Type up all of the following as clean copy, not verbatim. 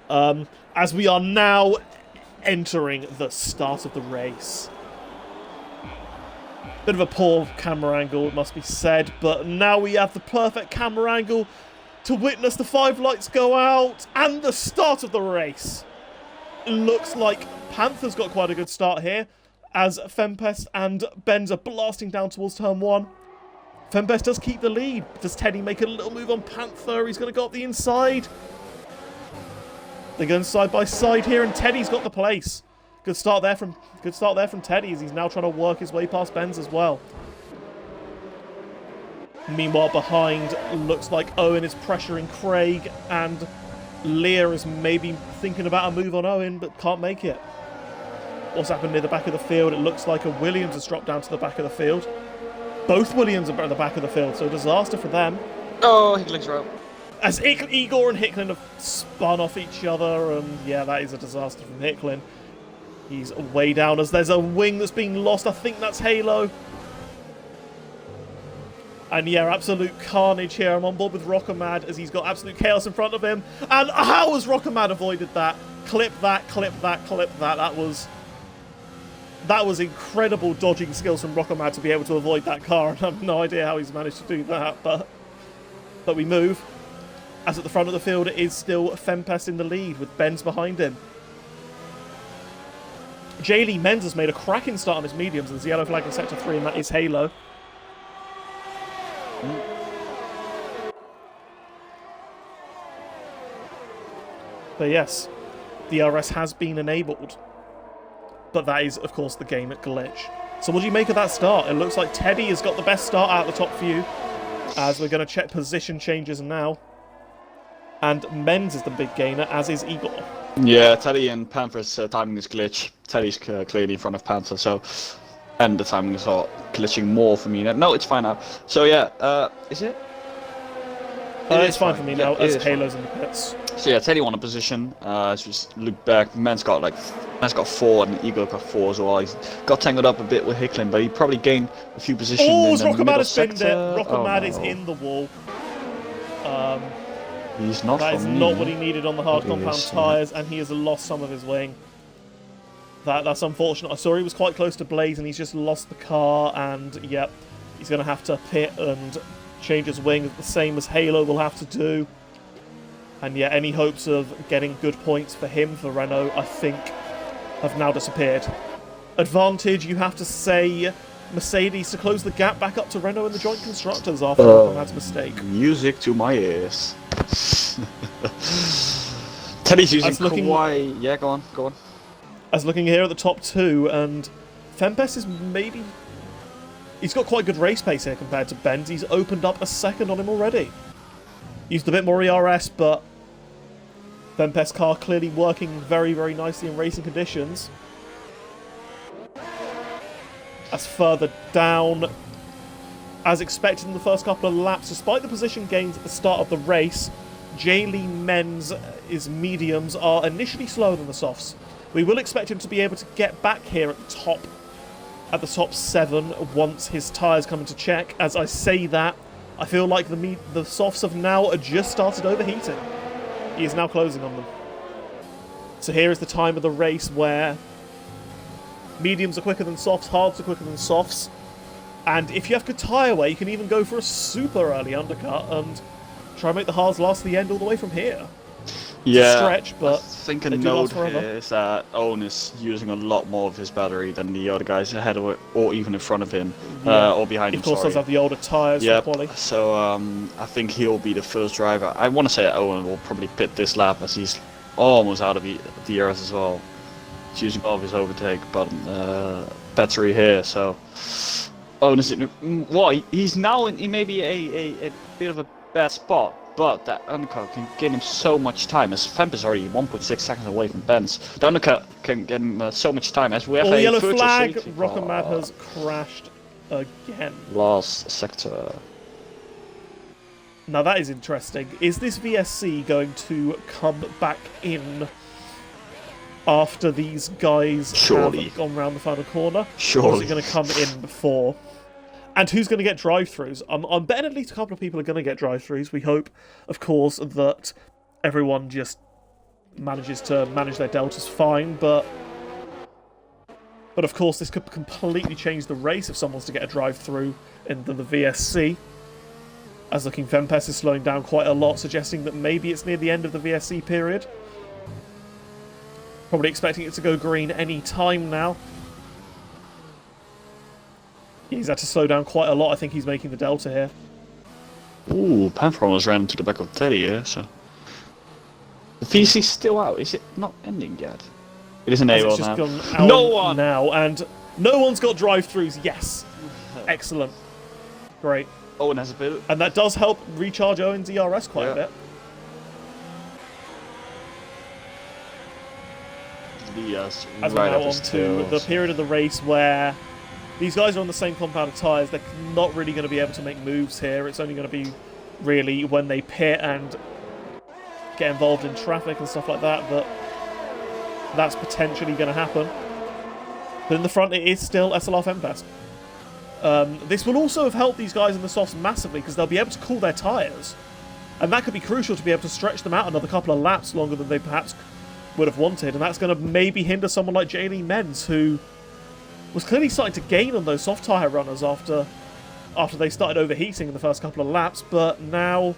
as we are now entering the start of the race. Bit of a poor camera angle, it must be said, but now we have the perfect camera angle to witness the 5 lights go out and the start of the race. It looks like Panther's got quite a good start here, as Fempest and Benz are blasting down towards turn 1. Fempest does keep the lead. Does Teddy make a little move on Panther? He's going to go up the inside. They're going side by side here, and Teddy's got the place. Good start there from Teddy, as he's now trying to work his way past Benz as well. Meanwhile, behind, looks like Owen is pressuring Craig, and Lear is maybe thinking about a move on Owen, but can't make it. What's happened near the back of the field? It looks like a Williams has dropped down to the back of the field. Both Williams are at the back of the field, so a disaster for them. Oh, Hickling's row. As Igor and Hicklin have spun off each other, and yeah, that is a disaster from Hicklin. He's way down as there's a wing that's being lost. I think that's Halo. And yeah, absolute carnage here. I'm on board with Rockamad as he's got absolute chaos in front of him. And how has Rockamad avoided that? Clip that, clip that, clip that. That was incredible dodging skills from Rockamad to be able to avoid that car. And I have no idea how he's managed to do that, but we move. As at the front of the field, it is still Fempest in the lead with Benz behind him. Jaylee Menz has made a cracking start on his mediums. There's the yellow flag in Sector 3, and that is Halo. But yes, DRS has been enabled. But that is, of course, the game glitch. So what do you make of that start? It looks like Teddy has got the best start out of the top few, as we're going to check position changes now. And Menz is the big gainer, as is Igor. Yeah, Teddy and Panther's timing is glitch. Teddy's clearly in front of Panther, so... And the timing is all glitching more for me. No, it's fine now. So yeah, is it? It's fine for me now, as Halo's in the pits. So yeah, Teddy won a position. Just look back, Man's got 4 and Igor got 4 as well. He's got tangled up a bit with Hicklin, but he probably gained a few positions in the middle sector. Rockamad is in the wall. He's not. That is not what he needed on the hard compound tyres, and he has lost some of his wing. That's unfortunate. I saw he was quite close to Blaze, and he's just lost the car, and yep, he's going to have to pit and change his wing, the same as Halo will have to do. And yeah, any hopes of getting good points for him, for Renault, I think, have now disappeared. Advantage, you have to say, Mercedes to close the gap back up to Renault in the joint constructors after Rockamad's mistake. Music to my ears. Teddy's using Kawaii. Yeah, go on. As looking here at the top 2, and Fempest is maybe... He's got quite good race pace here compared to Benz. He's opened up a second on him already. Used a bit more ERS, but Fempest's car clearly working very, very nicely in racing conditions. As further down, as expected in the first couple of laps, despite the position gains at the start of the race, Jaylee Menz's mediums are initially slower than the softs. We will expect him to be able to get back here at the top 7 once his tyres come into check. As I say that, I feel like the softs have now just started overheating. He is now closing on them. So here is the time of the race where mediums are quicker than softs, hards are quicker than softs. And if you have good tyre wear, you can even go for a super early undercut and try and make the hards last to the end all the way from here. Yeah, stretch, but I think a note here is that Owen is using a lot more of his battery than the other guys ahead of it, or even in front of him, or behind him. Of course, does have the older tyres. Yeah, so I think he'll be the first driver. I want to say Owen will probably pit this lap as he's almost out of the DRS as well. He's using all of his overtake button battery here, so Owen is in. Well, he's now in maybe a bit of a bad spot. But that undercut can get him so much time, as Femp is already 1.6 seconds away from Benz. The undercut can get him so much time, as we have a yellow flag. Rockamad has crashed again. Last sector. Now that is interesting. Is this VSC going to come back in after these guys have gone round the final corner? Surely. Or is it going to come in before? And who's going to get drive-thrus? I'm betting at least a couple of people are going to get drive-thrus. We hope, of course, that everyone just manages to manage their deltas fine, but of course this could completely change the race if someone's to get a drive through into the VSC. As looking, Fempest is slowing down quite a lot, suggesting that maybe it's near the end of the VSC period. Probably expecting it to go green any time now. He's had to slow down quite a lot. I think he's making the delta here. Ooh, Panther almost ran into the back of Teddy here, so... The VC's still out. Is it not ending yet? It is enabled It's just now. gone out No one! now, and no one's got drive-throughs. Yes. Excellent. Great. Owen has a bit. And that does help recharge Owen's ERS quite a bit. Yes, As right we're now up on his to tails. the period of the race where these guys are on the same compound of tyres. They're not really going to be able to make moves here. It's only going to be really when they pit and get involved in traffic and stuff like that that's potentially going to happen. But in the front, it is still SLR Fempest. This will also have helped these guys in the softs massively because they'll be able to cool their tyres. And that could be crucial to be able to stretch them out another couple of laps longer than they perhaps would have wanted. And that's going to maybe hinder someone like Jaylee Menz, who was clearly starting to gain on those soft tyre runners after they started overheating in the first couple of laps. But now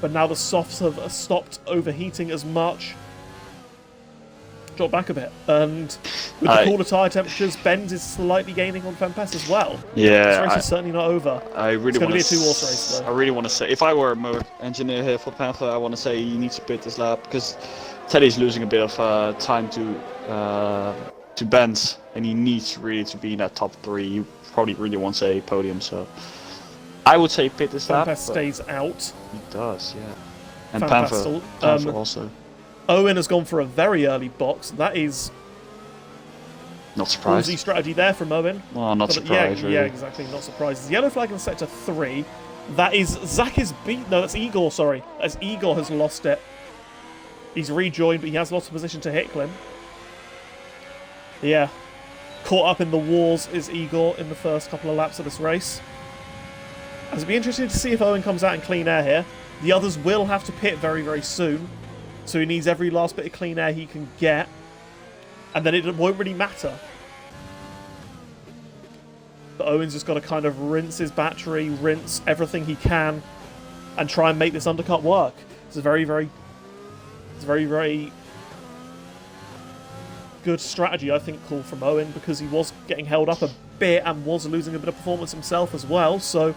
the softs have stopped overheating as much. Drop back a bit, and with the cooler tyre temperatures, Benz is slightly gaining on Fempest as well. Yeah, this race is certainly not over. I really it's going to want be a two-horse race, though. I really want to say, if I were a motor engineer here for Panther, I want to say he needs to pit this lap because Teddy's losing a bit of time to Benz, and he needs really to be in that top 3. He probably really wants a podium, so I would say pit this lap. Fempest stays out. He does, yeah. And Fempest Panther also. Owen has gone for a very early box. That is not surprised. Ballsy strategy there from Owen. Well, not surprised, yeah, really. Yeah, exactly. Not surprised. Yellow flag in sector 3. That is Zach is beat. No, that's Igor. Sorry, as Igor has lost it. He's rejoined, but he has lost position to Hicklin. Yeah, caught up in the wars is Igor in the first couple of laps of this race. As it'll be interesting to see if Owen comes out in clean air here. The others will have to pit very, very soon. So he needs every last bit of clean air he can get. And then it won't really matter. But Owen's just got to kind of rinse his battery, rinse everything he can, and try and make this undercut work. It's a very, very good strategy, I think, call from Owen, because he was getting held up a bit and was losing a bit of performance himself as well. So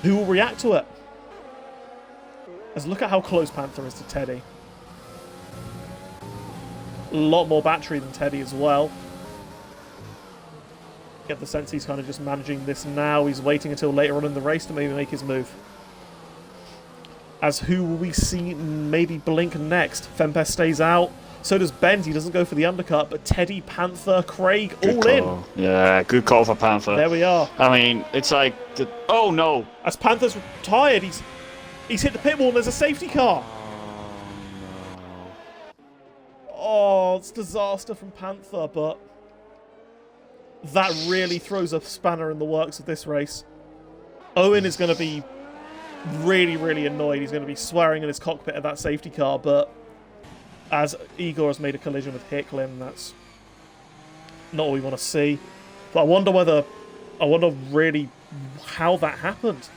who will react to it? Let's look at how close Panther is to Teddy. A lot more battery than Teddy as well. Get the sense he's kind of just managing this now. He's waiting until later on in the race to maybe make his move. As who will we see maybe blink next? Fempest stays out. So does Benz. He doesn't go for the undercut, but Teddy, Panther, Craig, Good all call. in. Yeah, good call for Panther. There we are. I mean, it's like... Oh, no. As Panther's retired, he's hit the pit wall and there's a safety car. Oh, it's disaster from Panther, but that really throws a spanner in the works of this race. Owen is going to be really, really annoyed. He's going to be swearing in his cockpit at that safety car, but as Igor has made a collision with Hicklin, that's not what we want to see. But I wonder really how that happened.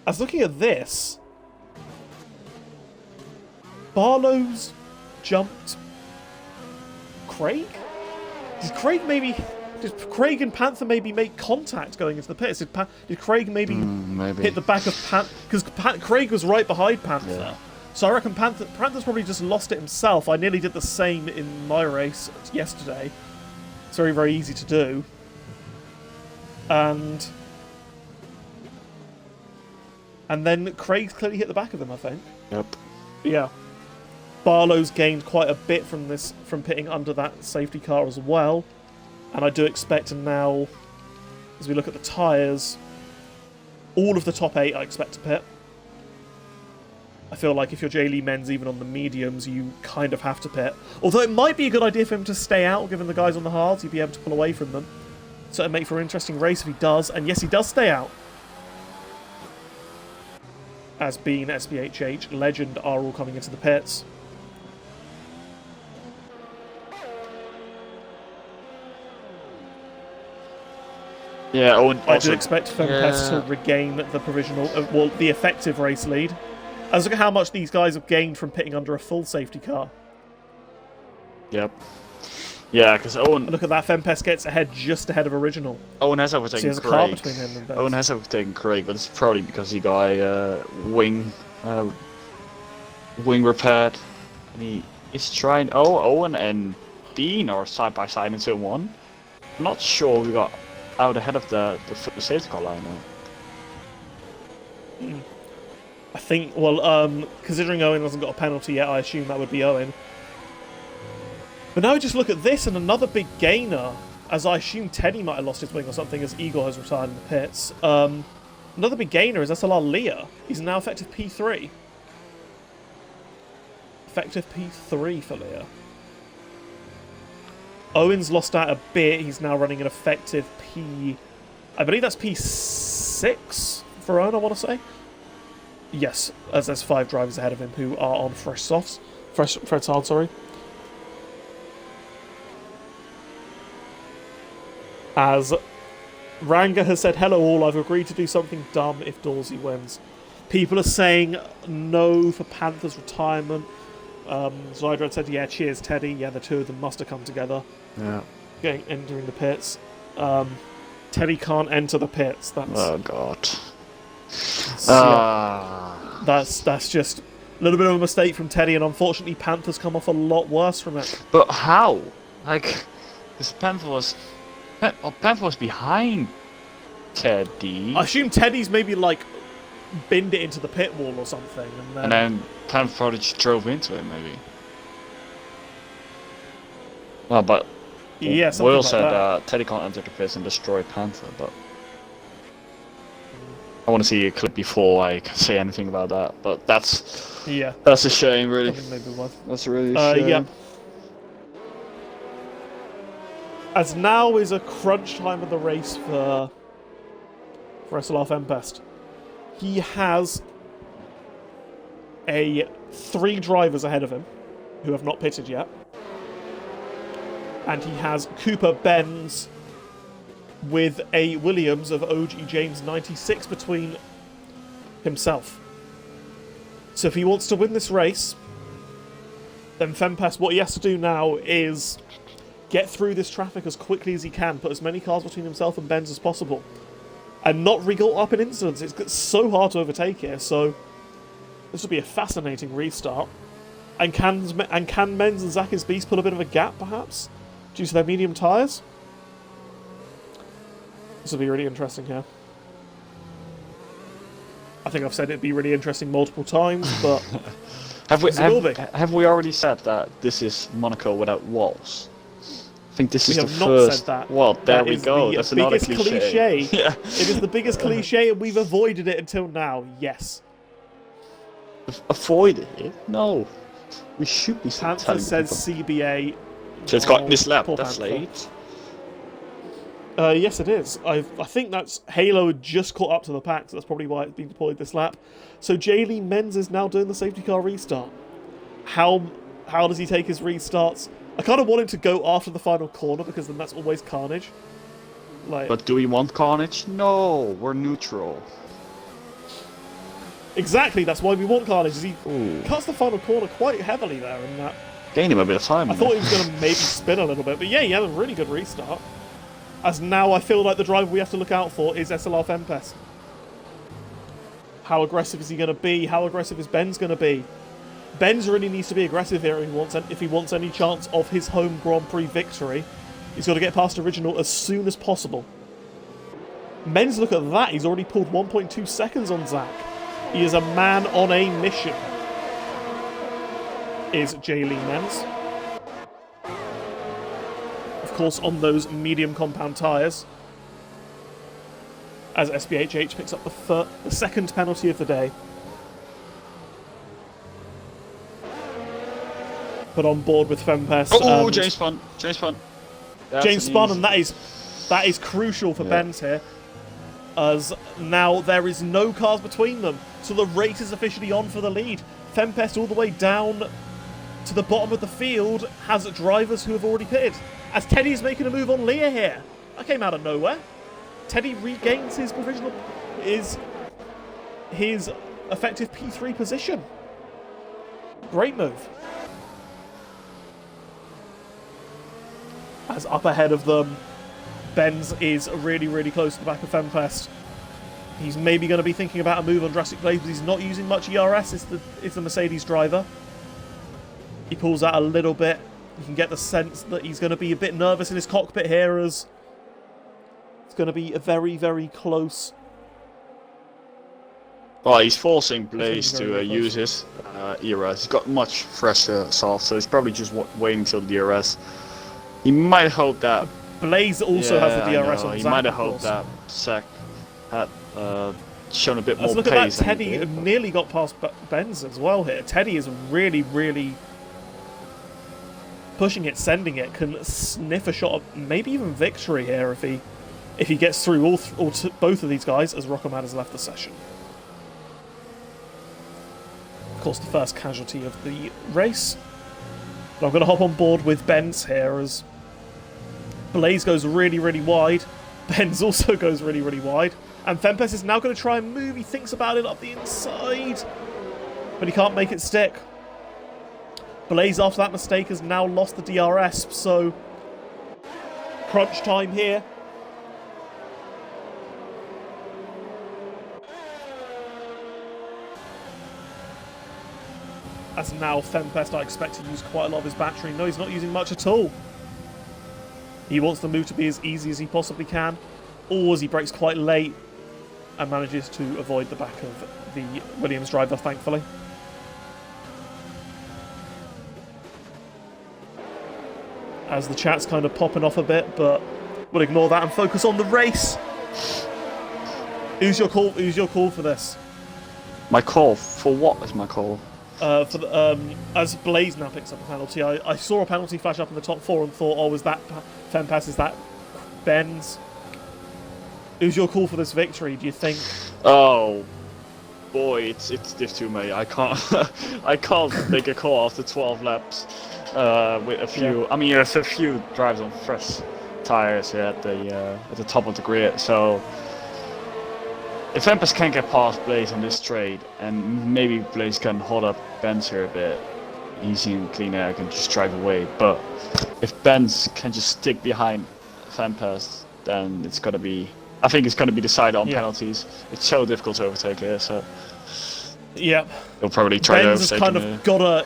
As looking at this, Barlow's jumped Craig? Did Craig and Panther maybe make contact going into the pits? Did Craig maybe hit the back of Panther? Because Craig was right behind Panther. Yeah. So I reckon Panther's probably just lost it himself. I nearly did the same in my race yesterday. It's very, very easy to do. And then Craig's clearly hit the back of him, I think. Yep. Yeah. Barlow's gained quite a bit from pitting under that safety car as well. And I do expect now, as we look at the tyres, all of the top 8 I expect to pit. I feel like if you're Jaylee Menz, even on the mediums, you kind of have to pit. Although it might be a good idea for him to stay out, given the guys on the hards, he'd be able to pull away from them. So it'd make for an interesting race if he does. And yes, he does stay out. as Bean, SBHH, Legend are all coming into the pits. Yeah, Owen I also, do expect Fempest to regain the provisional, well, the effective race lead. As look at how much these guys have gained from pitting under a full safety car. Yep. Yeah, because Owen. Look at that, Fempest gets ahead just ahead of Original. Owen has overtaken So he has a Craig. car between him and Benz. Owen has overtaken Craig, but it's probably because he got a wing repaired. And he is trying. Oh, Owen and Bean are side by side in turn 1. I'm not sure we got out ahead of the safety car line now. I think, well, considering Owen hasn't got a penalty yet, I assume that would be Owen. But now we just look at this, and another big gainer, as I assume Teddy might have lost his wing or something, as Igor has retired in the pits. Another big gainer is SLR Leah. He's now effective P3. Effective P3 for Leah. Owen's lost out a bit. He's now running an effective P... I believe that's P6 for Owen, I want to say. Yes, as there's 5 drivers ahead of him who are on fresh softs. Fresh hard, sorry. As Ranga has said, hello all, I've agreed to do something dumb if Dorsey wins. People are saying no for Panther's retirement. Zydrad said, yeah, cheers Teddy. Yeah, the two of them must have come together. Yeah. Entering the pits. Teddy can't enter the pits. That's, oh god. That's just a little bit of a mistake from Teddy, and unfortunately Panther's come off a lot worse from it. But how? Like, this Panther was behind Teddy. I assume Teddy's maybe like binned it into the pit wall or something, and then Panther probably just drove into it, maybe. Well, but yeah, Will like said Teddy can't enter the pits and destroy Panther, but I want to see a clip before I can say anything about that. But that's a shame, really. Maybe one. That's a really shame. Yeah. As now is a crunch time of the race for SLR Fempest. He has 3 drivers ahead of him who have not pitted yet. And he has Cooper Benz with a Williams of OG James 96 between himself. So if he wants to win this race, then Fempest, what he has to do now is get through this traffic as quickly as he can, put as many cars between himself and Benz as possible, and not re-got up in incidents. It's so hard to overtake here, so this will be a fascinating restart. And can Menz and Zach's Beast pull a bit of a gap, perhaps, due to their medium tyres? This will be really interesting here. I think I've said it'd be really interesting multiple times, but have we already said that this is Monaco without walls? I think this is the first. We have not said that. Well, there we go. That's another cliche. Yeah. It is the biggest cliche, and we've avoided it until now. Yes. Avoided it? No. We should be. Panther says CBA. So it's got this lap. That's late. Yes, it is. I think that's Halo had just caught up to the pack, so that's probably why it's been deployed this lap. So Jaylee Menz is now doing the safety car restart. How does he take his restarts? I kind of want him to go after the final corner, because then that's always carnage. But do we want carnage? No, we're neutral. Exactly, that's why we want carnage. He cuts the final corner quite heavily there, and that gained him a bit of time. I thought he was going to maybe spin a little bit, but yeah, he had a really good restart. As now I feel like the driver we have to look out for is SLR Fempest. How aggressive is he going to be? How aggressive is Benz going to be? Benz really needs to be aggressive here if he wants any chance of his home Grand Prix victory. He's got to get past Original as soon as possible. Menz, look at that. He's already pulled 1.2 seconds on Zach. He is a man on a mission. Is Jaylee Menz. Of course, on those medium compound tyres. As SBHH picks up the second penalty of the day. Put on board with Fempest. Oh, James spun. James spun, and that is crucial for Benz here. as now there is no cars between them, so the race is officially on for the lead. Fempest all the way down to the bottom of the field has drivers who have already pitted, as Teddy is making a move on Leah here. That came out of nowhere. Teddy regains his his effective P3 position. Great move. As up ahead of them, Benz is really, really close to the back of Fempest. He's maybe going to be thinking about a move on Drastic Blaze, but he's not using much ERS. It's the Mercedes driver. He pulls out a little bit. You can get the sense that he's going to be a bit nervous in his cockpit here, as it's going to be a very, very close. Well, he's forcing Blaze to use his ERS. He's got much fresher soft, so he's probably just waiting till the DRS. He might hope that Blaze also has the DRS on. He might have hoped that Zach had shown a bit more pace. Look at that, Teddy nearly got past Benz as well here. Teddy is really, really pushing it, sending it, can sniff a shot of maybe even victory here if he gets through both of these guys as Rockerman has left the session. Of course, the first casualty of the race. But I'm going to hop on board with Benz here as Blaze goes really, really wide. Benz also goes really, really wide. And Fempest is now going to try and move. He thinks about it up the inside, but he can't make it stick. Blaze, after that mistake, has now lost the DRS, so crunch time here. As now Fempest, I expect to use quite a lot of his battery. No, he's not using much at all. He wants the move to be as easy as he possibly can, or as he brakes quite late and manages to avoid the back of the Williams driver, thankfully. As the chat's kind of popping off a bit, but we'll ignore that and focus on the race. Who's your call? Who's your call for this? My call? For what is my call? As Blaze now picks up a penalty, I saw a penalty flash up in the top four and thought, oh, was that Fempest? Is that Benz? Who's your call for this victory, do you think? Oh boy, it's Div 2 mate. I can't I can't make a call after 12 laps with a few. Yeah. I mean, there's a few drives on fresh tires here at the top of the grid. So if Fempest can get past Blaze on this straight, and maybe Blaze can hold up Benz here a bit, easy and clean air, can just drive away. But if Benz can just stick behind Fempest, then it's gonna be. I think it's going to be decided on penalties. It's so difficult to overtake here, so yeah, he'll probably try to overtake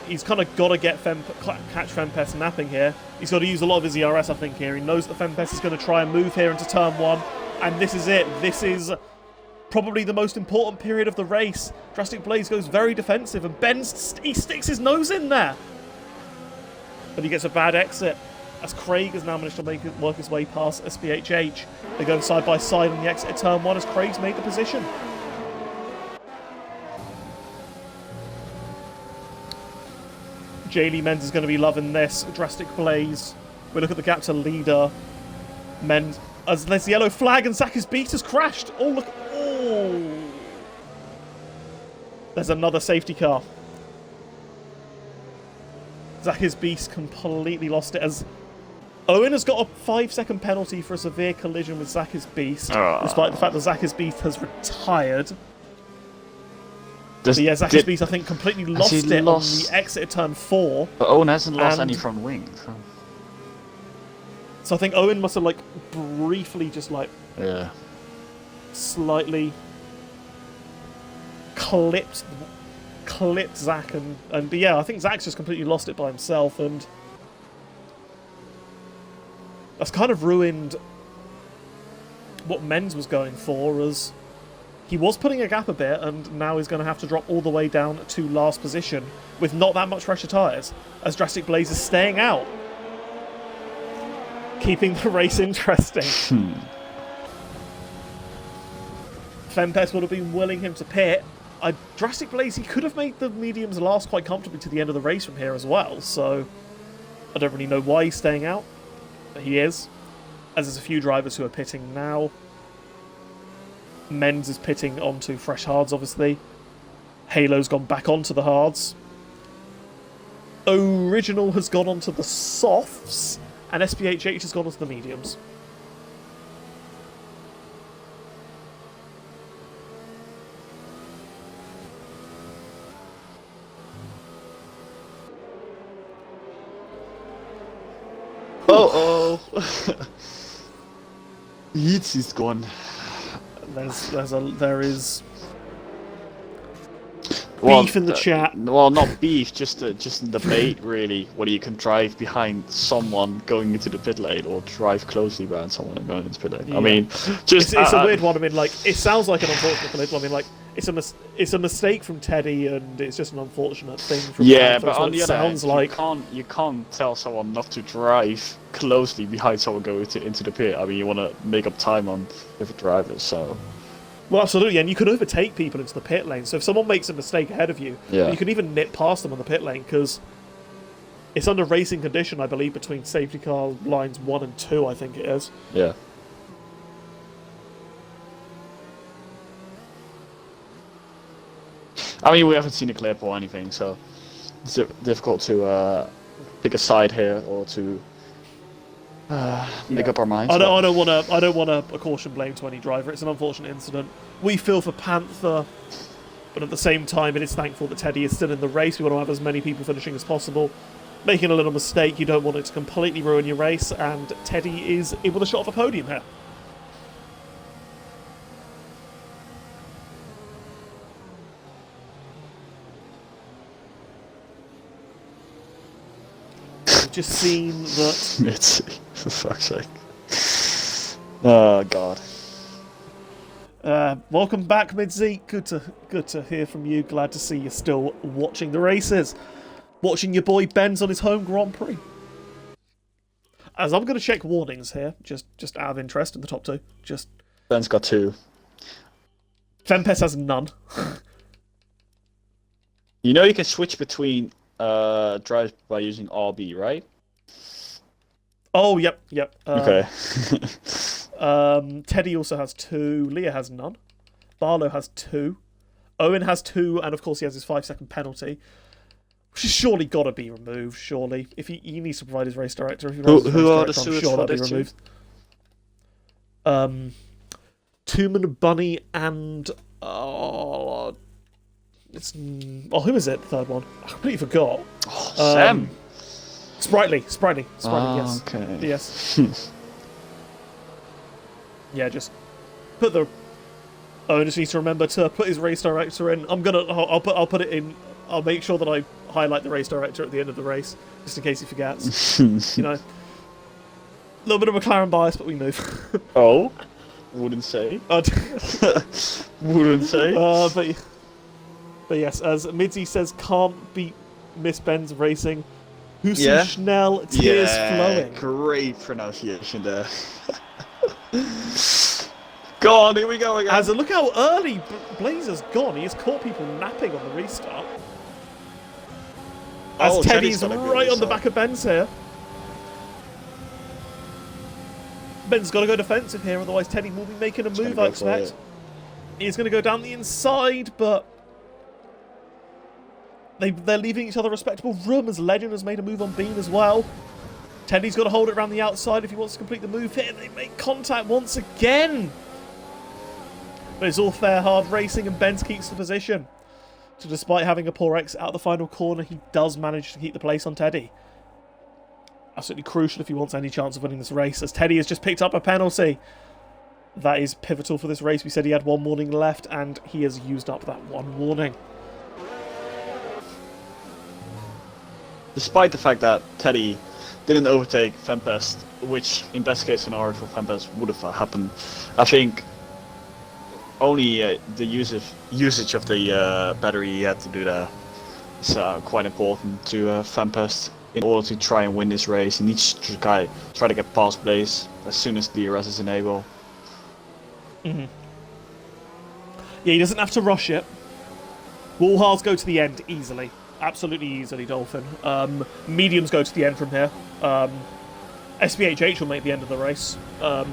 He's kind of gotta get catch Fempest napping here. He's got to use a lot of his ERS, I think. Here, he knows that Fempest is going to try and move here into turn one, and this is it. This is probably the most important period of the race. Drastic Blaze goes very defensive, and he sticks his nose in there, but he gets a bad exit. As Craig has now managed to work his way past SPHH. They're going side by side on the exit of turn one as Craig's made the position. Jaylee Menz is going to be loving this. Drastic Blaze. We look at the gap to leader. Menz, as there's the yellow flag and Zach's beat has crashed. Oh, look. Oh. There's another safety car. Zach's beast completely lost it as Owen has got a 5-second penalty for a severe collision with Zach's Beast, despite the fact that Zach's Beast has retired. But yeah, Zach's Beast, I think, completely lost it on the exit of turn 4. But Owen hasn't lost any front wing. So I think Owen must have, like, briefly just, like, slightly clipped Zach, but yeah, I think Zach's just completely lost it by himself, and that's kind of ruined what Menz was going for, as he was putting a gap a bit, and now he's going to have to drop all the way down to last position with not that much fresher tyres, as Drastic Blaze is staying out, keeping the race interesting. Fempest would have been willing him to pit. Drastic Blaze, he could have made the mediums last quite comfortably to the end of the race from here as well, so I don't really know why he's staying out, but he is, as there's a few drivers who are pitting now. Menz is pitting onto fresh hards, obviously. Halo's gone back onto the hards. Original has gone onto the softs, and SPHH has gone onto the mediums. Oh. Yeats is gone. There is Well, beef in the chat. Well, not beef, just a debate, really. Whether you can drive behind someone going into the pit lane or drive closely behind someone and going into the pit lane. Yeah. I mean, just it's a weird one. I mean, like, it sounds like an unfortunate political. I mean, like, it's a mistake from Teddy, and it's just an unfortunate thing from yeah, Panther, but so on the it other sounds hand, like you can't tell someone not to drive closely behind someone going into the pit. I mean, you want to make up time on different drivers, so. Well, absolutely, and you can overtake people into the pit lane. So if someone makes a mistake ahead of you, Yeah. you can even nip past them on the pit lane, because it's under racing condition, I believe, between safety car lines 1 and 2, I think it is. Yeah. I mean, we haven't seen a clip or anything, so it's difficult to pick a side here or to make up our minds. I don't want to caution blame to any driver. It's an unfortunate incident. We feel for Panther, but at the same time, it is thankful that Teddy is still in the race. We want to have as many people finishing as possible. Making a little mistake, you don't want it to completely ruin your race, and Teddy is in with a shot of a podium here. We've just seen that. Mitzi, for fuck's sake. Oh god. Welcome back, Midzi. Good to hear from you. Glad to see you're still watching the races. Watching your boy Benz on his home Grand Prix. As I'm going to check warnings here, just out of interest in the top two. Just Ben's got 2. Fempes has none. You know you can switch between drives by using RB, right? Oh, yep. Okay. Teddy also has 2. Leah has none. Barlow has 2. Owen has 2, and of course he has his 5-second penalty, which has surely got to be removed. Surely, if he needs to provide his race director. If he Who are the I'm stewards sure for that'll this be removed. Tooman, Bunny, and who is it? The third one. I completely forgot. Oh, Sam. Sprightly, yes. Okay. Yes. Yeah, just put the. Owen just needs to remember to put his race director in. I'll put it in. I'll make sure that I highlight the race director at the end of the race, just in case he forgets. You know, a little bit of McLaren bias, but we move. Oh, wouldn't say. Wouldn't say. But yes, as Midzi says, can't beat Miss Ben's racing. Hussey Yeah. Schnell, tears flowing. Great pronunciation there. Go on, here we go again. As a look how early Blazer's gone. He has caught people napping on the restart. As Teddy's right on the back of Ben's here. Ben's got to go defensive here, otherwise Teddy will be making a move, I expect. He's going to go down the inside, but they're leaving each other respectable room, as Legend has made a move on Bean as well. Teddy's got to hold it around the outside if he wants to complete the move here. They make contact once again. But it's all fair, hard racing, and Benz keeps the position. So despite having a poor exit out the final corner, he does manage to keep the place on Teddy. Absolutely crucial if he wants any chance of winning this race, as Teddy has just picked up a penalty. That is pivotal for this race. We said he had 1 warning left, and he has used up that 1 warning. Despite the fact that Teddy didn't overtake Fempest, which in best case scenario for Fempest would have happened, I think only the usage of the battery he had to do that is quite important to Fempest. In order to try and win this race, he needs to try to get past Blaze as soon as the DRS is enabled. Yeah, he doesn't have to rush it. Wallhards go to the end easily. Absolutely easily, Dolphin. Mediums go to the end from here. SPHH will make the end of the race. The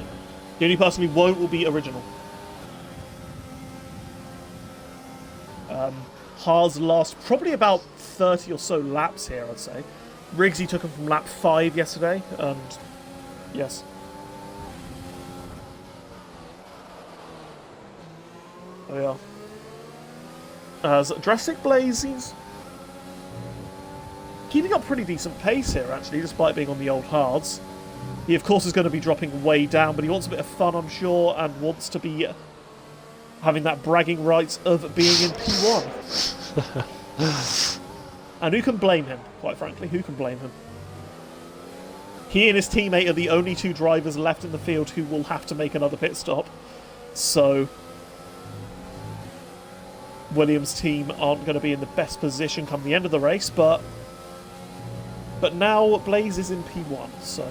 only person who won't will be Original. Haas lost probably about 30 or so laps here, I'd say. Riggsy took him from lap 5 yesterday, and yes. There we are. As Drastic Blaze seems keeping up pretty decent pace here, actually, despite being on the old hards. He, of course, is going to be dropping way down, but he wants a bit of fun, I'm sure, and wants to be having that bragging rights of being in P1. And who can blame him, quite frankly? Who can blame him? He and his teammate are the only 2 drivers left in the field who will have to make another pit stop. So Williams' team aren't going to be in the best position come the end of the race, but now Blaze is in P1, so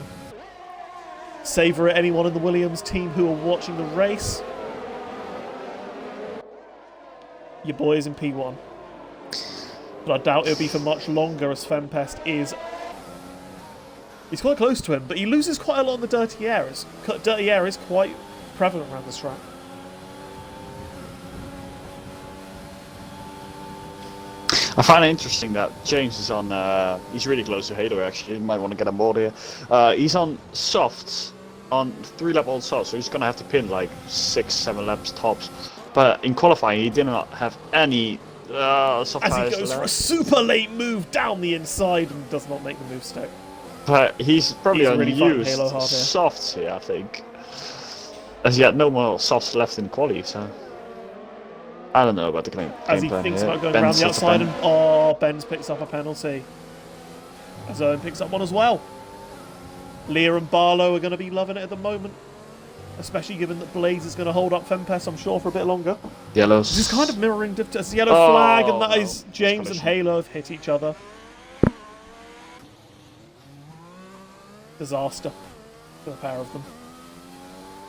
savour it, anyone in the Williams team who are watching the race. Your boy is in P1. But I doubt it'll be for much longer, as Fempest is... He's quite close to him, but he loses quite a lot in the dirty areas. Dirty air is quite prevalent around this track. I find it interesting that James is on, he's really close to Halo actually, you might want to get on board here. He's on softs, on 3-lap old softs, so he's going to have to pin like 6-7 laps tops. But in qualifying he did not have any soft as tires. He goes for a super late move down the inside and does not make the move stick. But he's probably only really used Halo hard here. softs here, I think. As he had no more softs left in quali, so... I don't know about the game As he plan thinks here. about going Ben around the outside, Ben. and Benz picks up a penalty. As Owen picks up one as well. Leah and Barlow are going to be loving it at the moment, especially given that Blaze is going to hold up Fempest, I'm sure, for a bit longer. Yellows. This is kind of mirroring as the yellow flag, and that is James and Halo have hit each other. Disaster for the pair of them.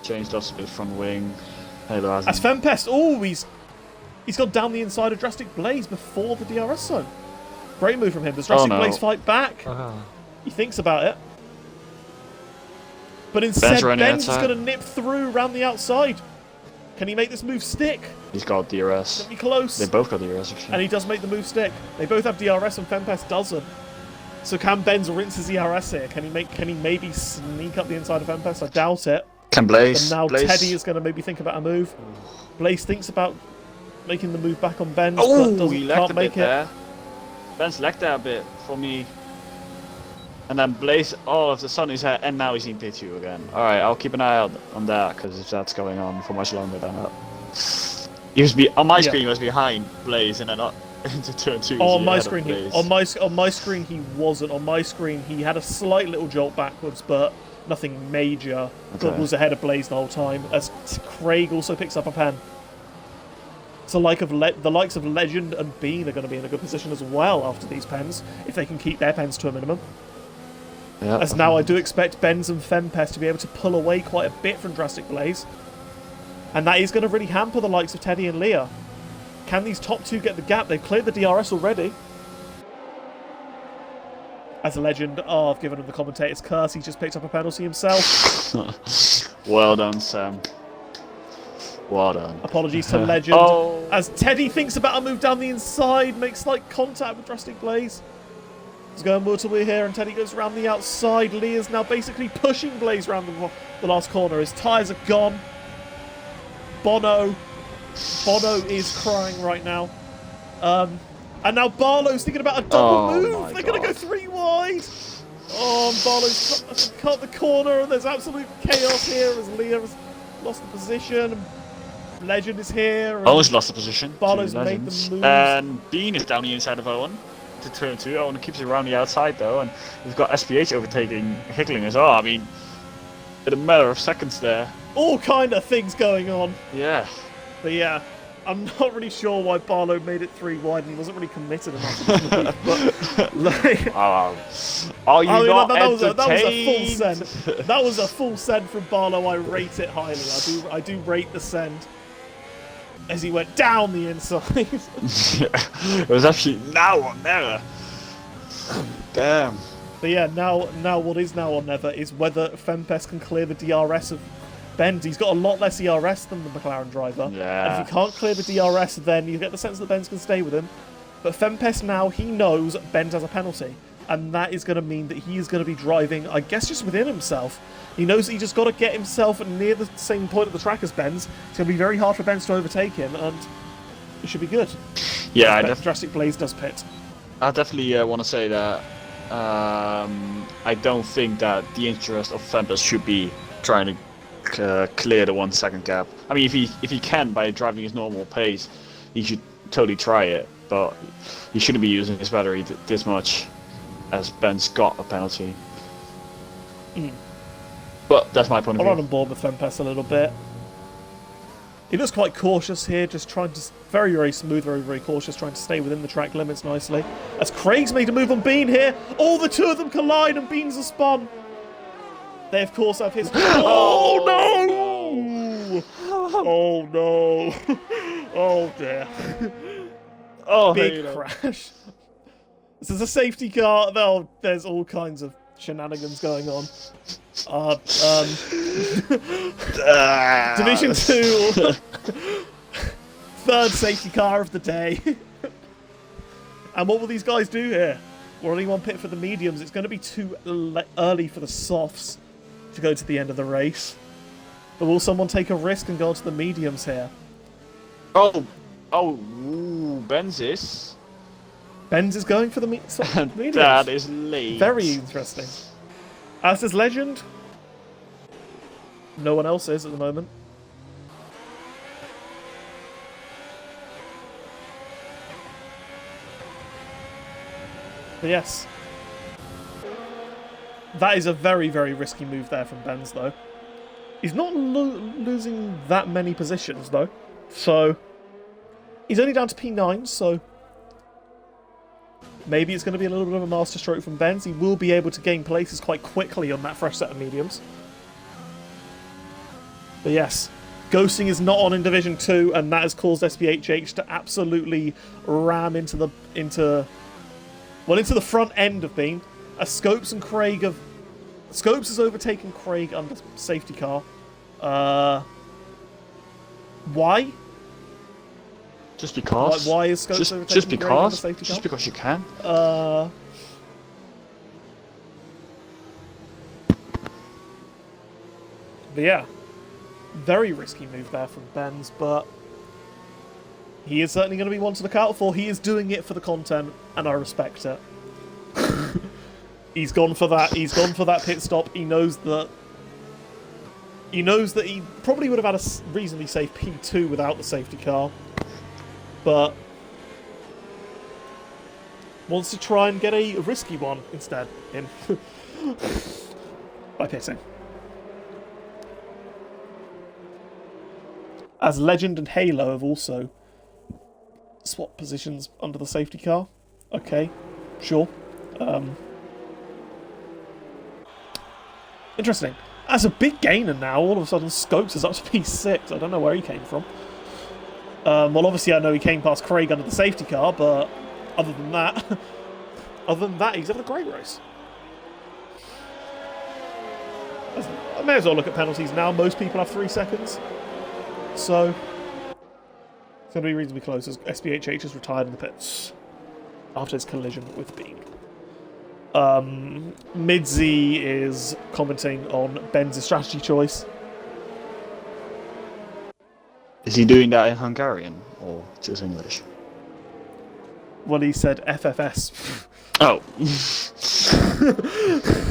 James lost a bit from wing. Halo hasn't. As Fempest, he's gone down the inside of Drastic Blaze before the DRS zone. Great move from him. Does Drastic Blaze fight back? He thinks about it. But instead, Ben's is going to nip through around the outside. Can he make this move stick? He's got DRS. Gonna be close. They both got DRS, actually. And he does make the move stick. They both have DRS and Fempest doesn't. So can Benz rinse his DRS here? Can he maybe sneak up the inside of Fempest? I doubt it. Can Blaze. But now Blaze. Teddy is going to maybe think about a move. Blaze thinks about making the move back on Benz, Oh, but he lagged can't a make bit it. there. Ben's lagged there a bit for me. And then Blaze all of the sudden he's there, and now he's in P2 again. Alright, I'll keep an eye out on that, because if that's going on for much longer than that. He was on my screen he was behind Blaze, and then into turn 2. On my screen, on my screen he wasn't. On my screen he had a slight little jolt backwards, but nothing major. But was ahead of Blaze the whole time. As Craig also picks up a pen. So the likes of Legend and Bean are going to be in a good position as well after these pens, if they can keep their pens to a minimum. Yep. As now I do expect Benz and Fempest to be able to pull away quite a bit from Drastic Blaze. And that is going to really hamper the likes of Teddy and Leah. Can these top 2 get the gap? They've cleared the DRS already. As a Legend, I've given him the commentator's curse. He's just picked up a penalty himself. Well done, Sam. Well done. Apologies to Legend. As Teddy thinks about a move down the inside, makes slight contact with Drastic Blaze. He's going wheel to wheel here, and Teddy goes around the outside. Leah's now basically pushing Blaze around the last corner. His tyres are gone. Bono is crying right now. And now Barlow's thinking about a double move. They're going to go 3 wide. Oh, and Barlow's cut the corner, and there's absolute chaos here as Leah has lost the position. Legend is here. Almost lost the position. Barlow's made the move. And Bean is down the inside of Owen to turn 2. Owen keeps it around the outside though, and we've got SPH overtaking Hickling as well. I mean, in a matter of seconds there. All kind of things going on. Yeah. But yeah, I'm not really sure why Barlow made it 3 wide, and he wasn't really committed enough. But like, are you not that was a full entertained? send. That was a full send from Barlow. I rate it highly. I do rate the send. As he went down the inside. It was actually now or never. Damn. But yeah, now what is now or never is whether Fempest can clear the DRS of Benz, he's got a lot less ERS than the McLaren driver. Yeah. And if you can't clear the DRS, then you get the sense that Benz can stay with him. But Fempest now, he knows Benz has a penalty. And that is going to mean that he is going to be driving, I guess, just within himself. He knows that he just got to get himself near the same point of the track as Benz. It's going to be very hard for Benz to overtake him, and it should be good. Yeah, Jurassic Blaze does pit. I definitely want to say that I don't think that the interest of Fempest should be trying to clear the 1 second gap. I mean, if he can by driving his normal pace, he should totally try it. But he shouldn't be using his battery this much, as Ben's got a penalty. But that's my point of view. I'm on board with Fempest a little bit. He looks quite cautious here, just trying to... Very, very smooth, very, very cautious, trying to stay within the track limits nicely. As Craig's made a move on Bean here. All the two of them collide and Bean's a spun. They, of course, have his... Oh, no! Oh, no. Oh, dear. Oh, big crash. This is a safety car. Oh, there's all kinds of shenanigans going on. Division 2. Third safety car of the day. And what will these guys do here? We're only one pit for the mediums. It's going to be too early for the softs to go to the end of the race. But will someone take a risk and go on to the mediums here? Benz is. Benz is going for the mediums. That is late. Very interesting. As is Legend. No one else is at the moment. But yes. That is a very, very risky move there from Benz, though. He's not losing that many positions, though. So, he's only down to P9, so maybe it's going to be a little bit of a masterstroke from Benz. He will be able to gain places quite quickly on that fresh set of mediums. But yes, ghosting is not on in Division 2, and that has caused SPHH to absolutely ram into the front end of Bean. As Scopes and Craig have... Scopes has overtaken Craig under safety car. Why? Just because. Why is Scopes overtaking just Craig because? under safety car? Just because you can. But yeah, very risky move there from Benz, but he is certainly going to be one to look out for. He is doing it for the content, and I respect it. He's gone for that. He's gone for that pit stop. He knows that. He knows that he probably would have had a reasonably safe P2 without the safety car, but wants to try and get a risky one instead in by pitting. As Legend and Halo have also swapped positions under the safety car. Okay, sure. Interesting. As a big gainer now, all of a sudden Scopes is up to P6. I don't know where he came from. Well, obviously I know he came past Craig under the safety car, but other than that, he's having a great race. I may as well look at penalties now. Most people have 3 seconds. So, it's going to be reasonably close as SPHH has retired in the pits after his collision with Bean. Midzi is commenting on Ben's strategy choice. Is he doing that in Hungarian or just English? Well, he said FFS. Oh.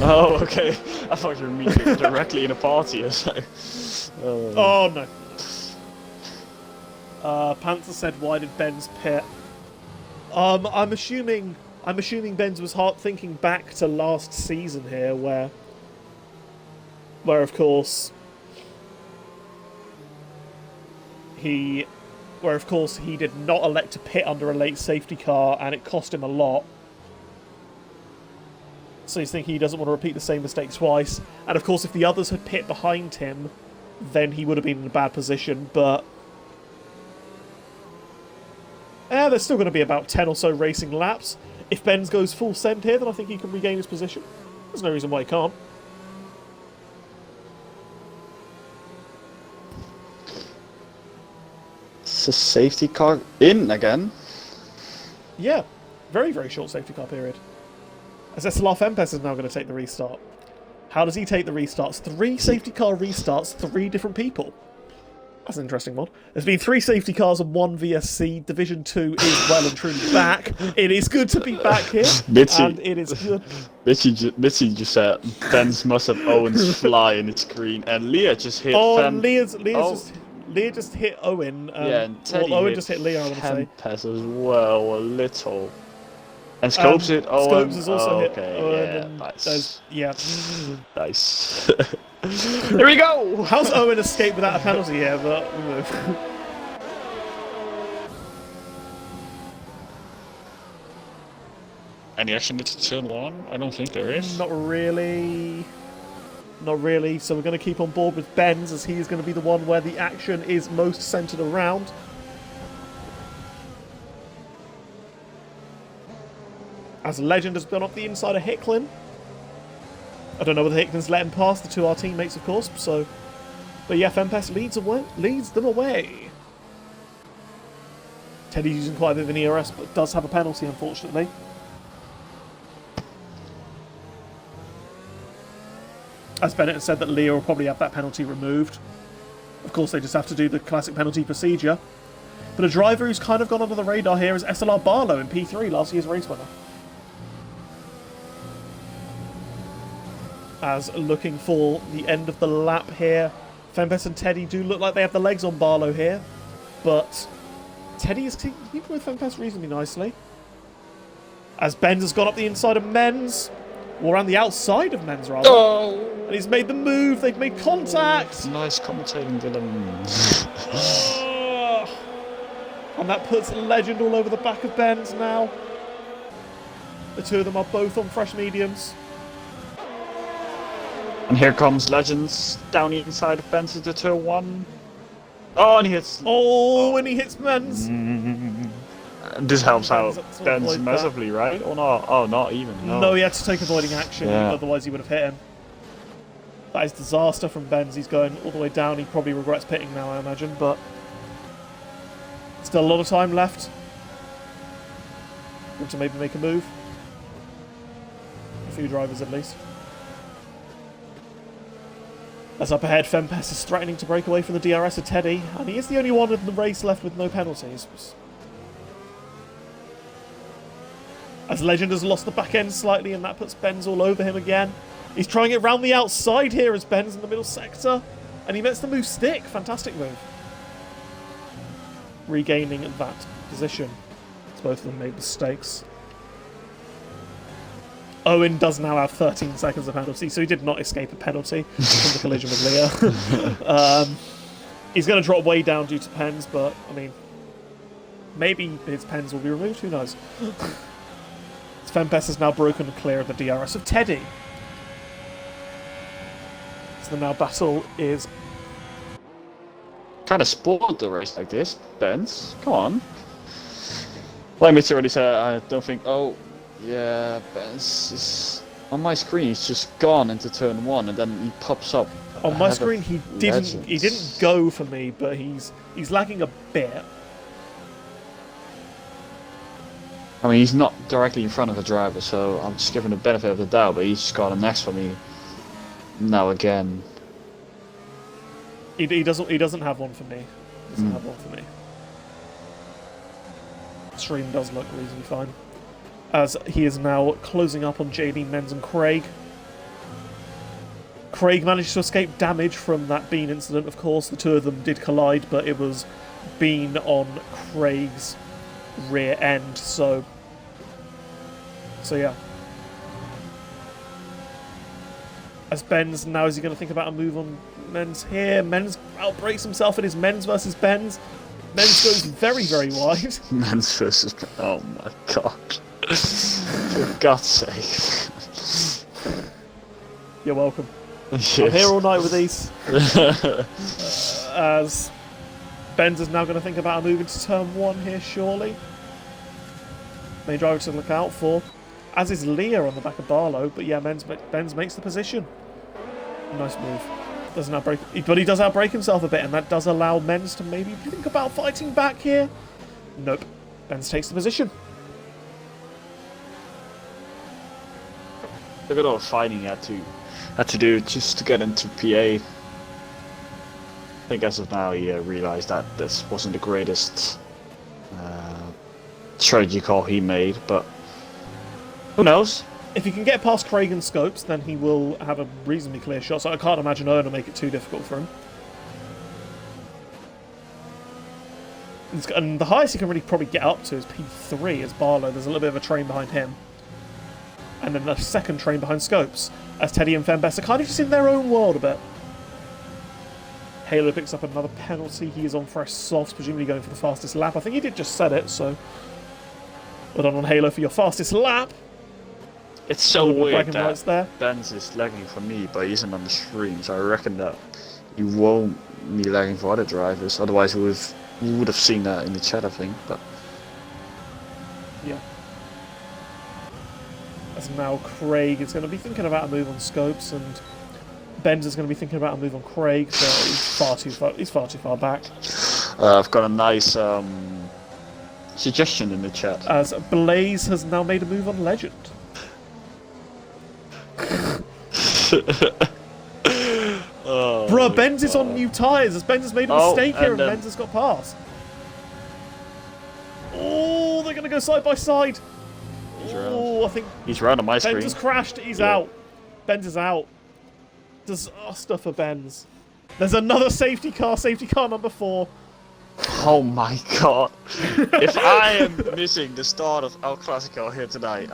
Oh, okay. I thought you were meeting directly in a party or so. Oh, no. Panther said, why did Benz pit? I'm assuming Benz was thinking back to last season here, where of course he did not elect to pit under a late safety car, and it cost him a lot. So he's thinking he doesn't want to repeat the same mistake twice. And of course, if the others had pit behind him, then he would have been in a bad position. But there's still going to be about 10 or so racing laps. If Benz goes full send here, then I think he can regain his position. There's no reason why he can't. It's a safety car in again. Yeah, very, very short safety car period. As SLR Fempest is now going to take the restart. How does he take the restarts? 3 safety car restarts, 3 different people. That's an interesting one. There's been 3 safety cars and 1 VSC. Division 2 is well and truly back. It is good to be back here. And it is good. Mitzi just said Benz must have Owen's fly in its screen, and Leah just hit. Leah just hit Owen. And Teddy Owen just hit Leah, I want to say. Pass as well, a little. And Scopes hit Owen. Scopes has also hit Owen. Nice. Nice. Here we go! How's Owen escaped without a penalty here? But we move. Any action into turn 1? I don't think there is. Not really. Not really. So we're going to keep on board with Benz, as he is going to be the one where the action is most centered around. As Legend has gone up the inside of Hicklin. I don't know whether Hicklin's let him pass, the 2 are teammates, of course. So, but yeah, Fempest leads them away. Teddy's using quite a bit of an ERS, but does have a penalty, unfortunately. As Bennett said, that Leah will probably have that penalty removed. Of course, they just have to do the classic penalty procedure. But a driver who's kind of gone under the radar here is SLR Barlow in P3, last year's race winner. As looking for the end of the lap here, Fempest and Teddy do look like they have the legs on Barlow here, but Teddy is keeping with Fempest reasonably nicely. As Benz has gone up the inside of Menz, or around the outside of Menz rather, and he's made the move. They've made contact. Nice commentating, Dylan. And that puts Legend all over the back of Benz now. The 2 of them are both on fresh mediums. And here comes Legends down the inside of Benz into turn 1. Oh, and he hits. Oh, and he hits Benz. This helps out Benz massively, right? Or not? Oh, not even. No, he had to take avoiding action, otherwise he would have hit him. That is disaster from Benz. He's going all the way down. He probably regrets pitting now, I imagine, but still a lot of time left. Want to maybe make a move. A few drivers at least. As up ahead, Fempest is threatening to break away from the DRS of Teddy, and he is the only one in the race left with no penalties. As Legend has lost the back end slightly, and that puts Benz all over him again. He's trying it round the outside here as Benz in the middle sector, and he makes the move stick. Fantastic move. Regaining that position. As both of them made mistakes. Owen does now have 13 seconds of penalty, so he did not escape a penalty from the collision with Leah. He's going to drop way down due to pens, but, I mean, maybe his pens will be removed, who knows. Fempest has now broken clear of the DRS of Teddy. So the now battle is... Kind of spoiled the race like this, Benz. Come on. Like Mitch already said, I don't think... Oh, yeah, Benz is... On my screen, he's just gone into turn 1, and then he pops up. On my screen, he didn't go for me, but he's lagging a bit. I mean, he's not directly in front of the driver, so I'm just giving the benefit of the doubt, but he's just got a next for me now again. He doesn't have one for me. Have one for me. Stream does look reasonably fine. As he is now closing up on JD, Menz and Craig. Craig managed to escape damage from that Bean incident, of course. The 2 of them did collide, but it was Bean on Craig's rear end, so yeah. As Benz, now is he going to think about a move on Menz here? Menz outbreaks himself. It is Menz versus Benz. Menz goes very, very wide. Menz versus... Oh my god. For God's sake. You're welcome. Yes. I'm here all night with these. As Benz is now going to think about a move into turn 1 here, surely. Main driver to look out for. As is Leah on the back of Barlow, but yeah, Benz makes the position. Nice move. Doesn't outbrake, but he does outbrake himself a bit, and that does allow Menz to maybe think about fighting back here. Nope. Menz takes the position. Look at all the fighting he had to do just to get into PA. I think as of now he realised that this wasn't the greatest strategy call he made, but who knows? If he can get past Craig and Scopes, then he will have a reasonably clear shot, so I can't imagine Owen will make it too difficult for him. And the highest he can really probably get up to is P3 as Barlow. There's a little bit of a train behind him. And then the second train behind Scopes, as Teddy and Fembest are kind of just in their own world a bit. Halo picks up another penalty. He is on fresh softs, presumably going for the fastest lap. I think he did just set it, so well done on Halo for your fastest lap. It's so weird that there. Benz is lagging for me, but he isn't on the stream, so I reckon that he won't be lagging for other drivers. Otherwise, we would have seen that in the chat, I think. But yeah. As now Craig is going to be thinking about a move on Scopes, and Benz is going to be thinking about a move on Craig, but he's far too far back. I've got a nice suggestion in the chat. As Blaze has now made a move on Legend. Bruh, Benz is on new tyres, as Benz has made a mistake here and Benz has got past. Oh, they're going to go side by side. Oh, I think he's right on my screen. Benz has crashed, he's out. Benz is out. Disaster for Benz. There's another safety car number 4. Oh my god. If I am missing the start of El Clasico here tonight,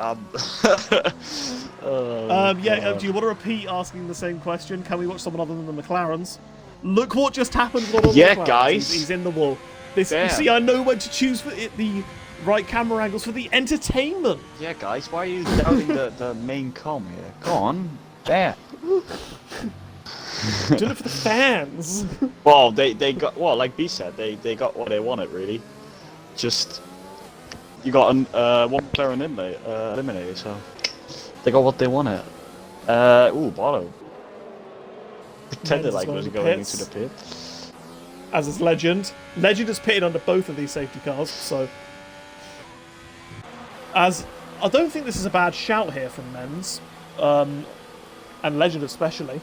do you want to repeat asking the same question? Can we watch someone other than the McLarens? Look what just happened with all the McLarens. Guys. He's in the wall. You see, I know when to choose for it, the right camera angles for the entertainment. Yeah, guys, why are you doubting the main com here? Go on. There. Doing it for the fans. Well, they got, well, like B said, they got what they wanted, really. Just, you got one player eliminated, so they got what they wanted. Barlow. Pretended like he was going into the pit. As is Legend. Legend is pitted under both of these safety cars, so... As I don't think this is a bad shout here from Menz, and Legend especially.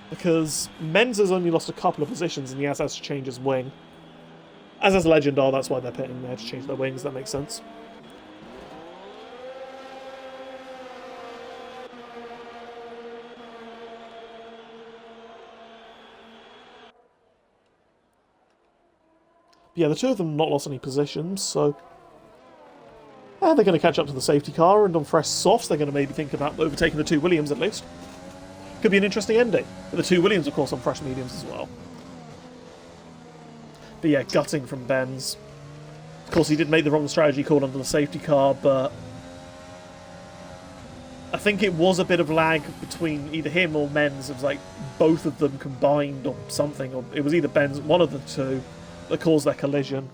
Because Menz has only lost a couple of positions and he has to change his wing. As is Legend are, that's why they're pitting there to change their wings, that makes sense. But yeah, the two of them have not lost any positions, so... they're going to catch up to the safety car, and on fresh softs they're going to maybe think about overtaking the 2 Williams at least. Could be an interesting ending. But the 2 Williams, of course, on fresh mediums as well. But yeah, gutting from Benz. Of course, he did make the wrong strategy call under the safety car, but... I think it was a bit of lag between either him or Menz. It was like both of them combined or something. Or it was either Benz, one of the two, that caused their collision.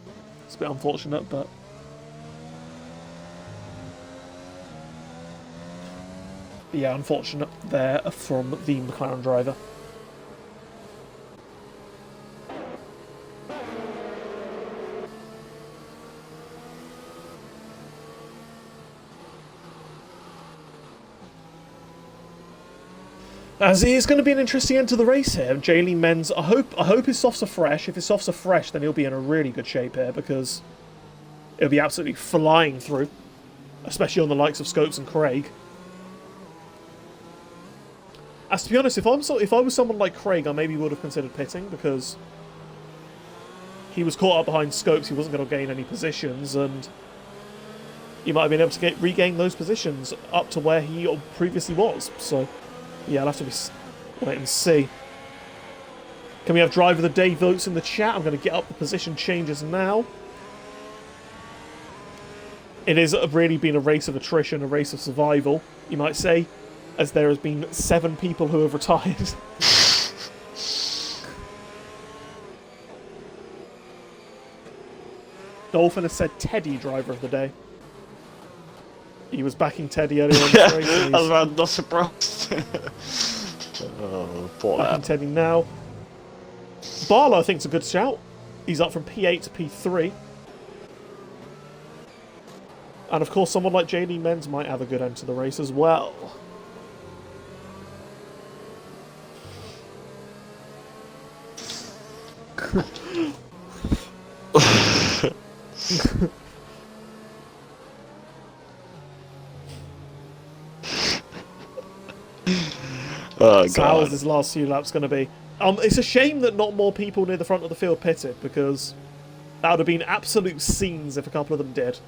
It's a bit unfortunate, but... yeah, unfortunate there from the McLaren driver. As it is going to be an interesting end to the race here. Jayleen Menz, I hope his softs are fresh. If his softs are fresh, then he'll be in a really good shape here, because it'll be absolutely flying through, especially on the likes of Scopes and Craig. As to be honest, if I was someone like Craig, I maybe would have considered pitting, because he was caught up behind Scopes, he wasn't going to gain any positions, and he might have been able to regain those positions up to where he previously was. So, yeah, I'll have to wait and see. Can we have Driver of the Day votes in the chat? I'm going to get up the position changes now. It has really been a race of attrition, a race of survival, you might say, as there has been 7 people who have retired. Dolphin has said Teddy Driver of the Day. He was backing Teddy earlier on the race. I was about not surprised. Oh, poor Backing lad. Teddy now. Barlow, I think, is a good shout. He's up from P8 to P3. And of course, someone like JD Menz might have a good end to the race as well. Oh, So how is God. this last few laps going to be? It's a shame that not more people near the front of the field pitted, because that would have been absolute scenes if a couple of them did.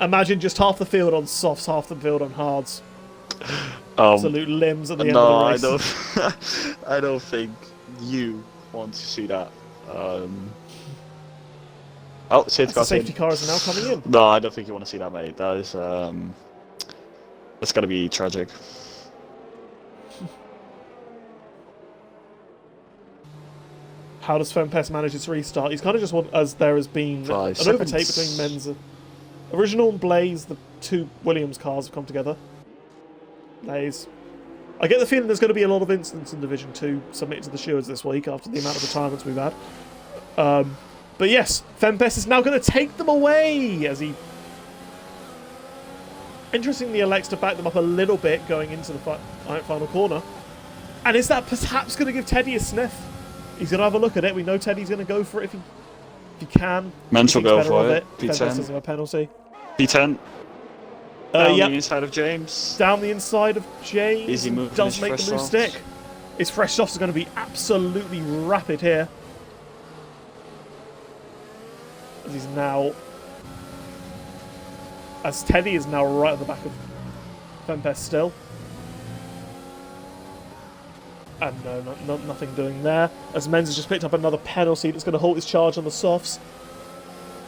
Imagine just half the field on softs, half the field on hards. Absolute limbs at the end of the race. I don't think you want to see that. Oh, safety car. Safety cars are now coming in. No, I don't think you want to see that, mate. That is that's gonna be tragic. How does Fempest manage his restart? He's kind of just as there has been 5 an overtake seconds. between Men's. Original and Blaze, the two Williams cars have come together. Blaze. I get the feeling there's going to be a lot of incidents in Division 2 submitted to the stewards this week after the amount of retirements we've had. But yes, Fempest is now going to take them away as he interestingly elects to back them up a little bit going into the final corner. And is that perhaps going to give Teddy a sniff? He's going to have a look at it. We know Teddy's going to go for it if he can. Mental He thinks go better for of it. Fempest doesn't P10. have a penalty. P10. Down Yep. the inside of James. Down the inside of James. Easy move from Does his make the fresh move softs. stick. His fresh softs are going to be absolutely rapid here. As he's now... As Teddy is now right at the back of Fempest still. And no, nothing doing there. As Menz has just picked up another penalty that's going to halt his charge on the softs.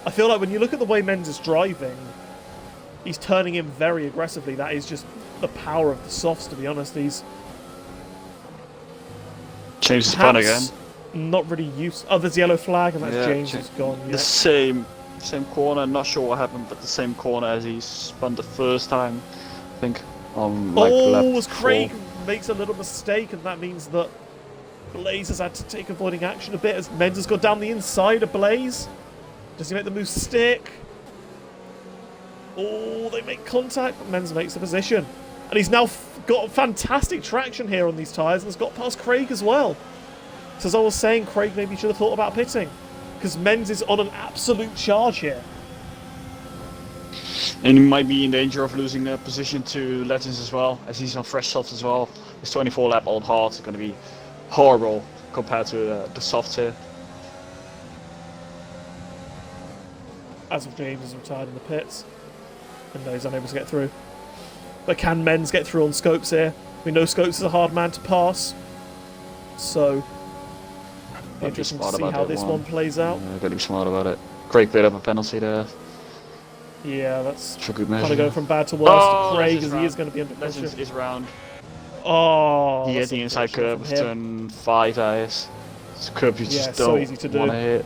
I feel like when you look at the way Menz is driving, he's turning in very aggressively. That is just the power of the softs, to be honest. He's James is fun again. not really used... Oh, there's the yellow flag, and that's James who's gone. The Yeah. same corner. Not sure what happened, but the same corner as he spun the first time. I think on like lap As Craig 4. makes a little mistake, and that means that Blaze has had to take avoiding action a bit as Menz has got down the inside of Blaze. Does he make the move stick? Oh, they make contact, but Menz makes the position. And he's now got fantastic traction here on these tyres and has got past Craig as well. So as I was saying, Craig maybe should have thought about pitting, because Menz is on an absolute charge here. And he might be in danger of losing the position to Legends as well, as he's on fresh softs as well. His 24 lap old hard is going to be horrible compared to the softs here. As of James is retired in the pits, and he's unable to get through. But can Menz get through on Scopes here? We know Scopes is a hard man to pass, so interesting to see how this one plays out. Yeah, gotta be smart about it. Craig played up a penalty there. Yeah, that's For good kind measure. of going from bad to worse to Craig, as he is going to be under pressure. Legends is round. Oh, He hit that's the inside unfortunate curb with from him. turn 5 tires. It's a curb you just so don't easy to do. want to hit.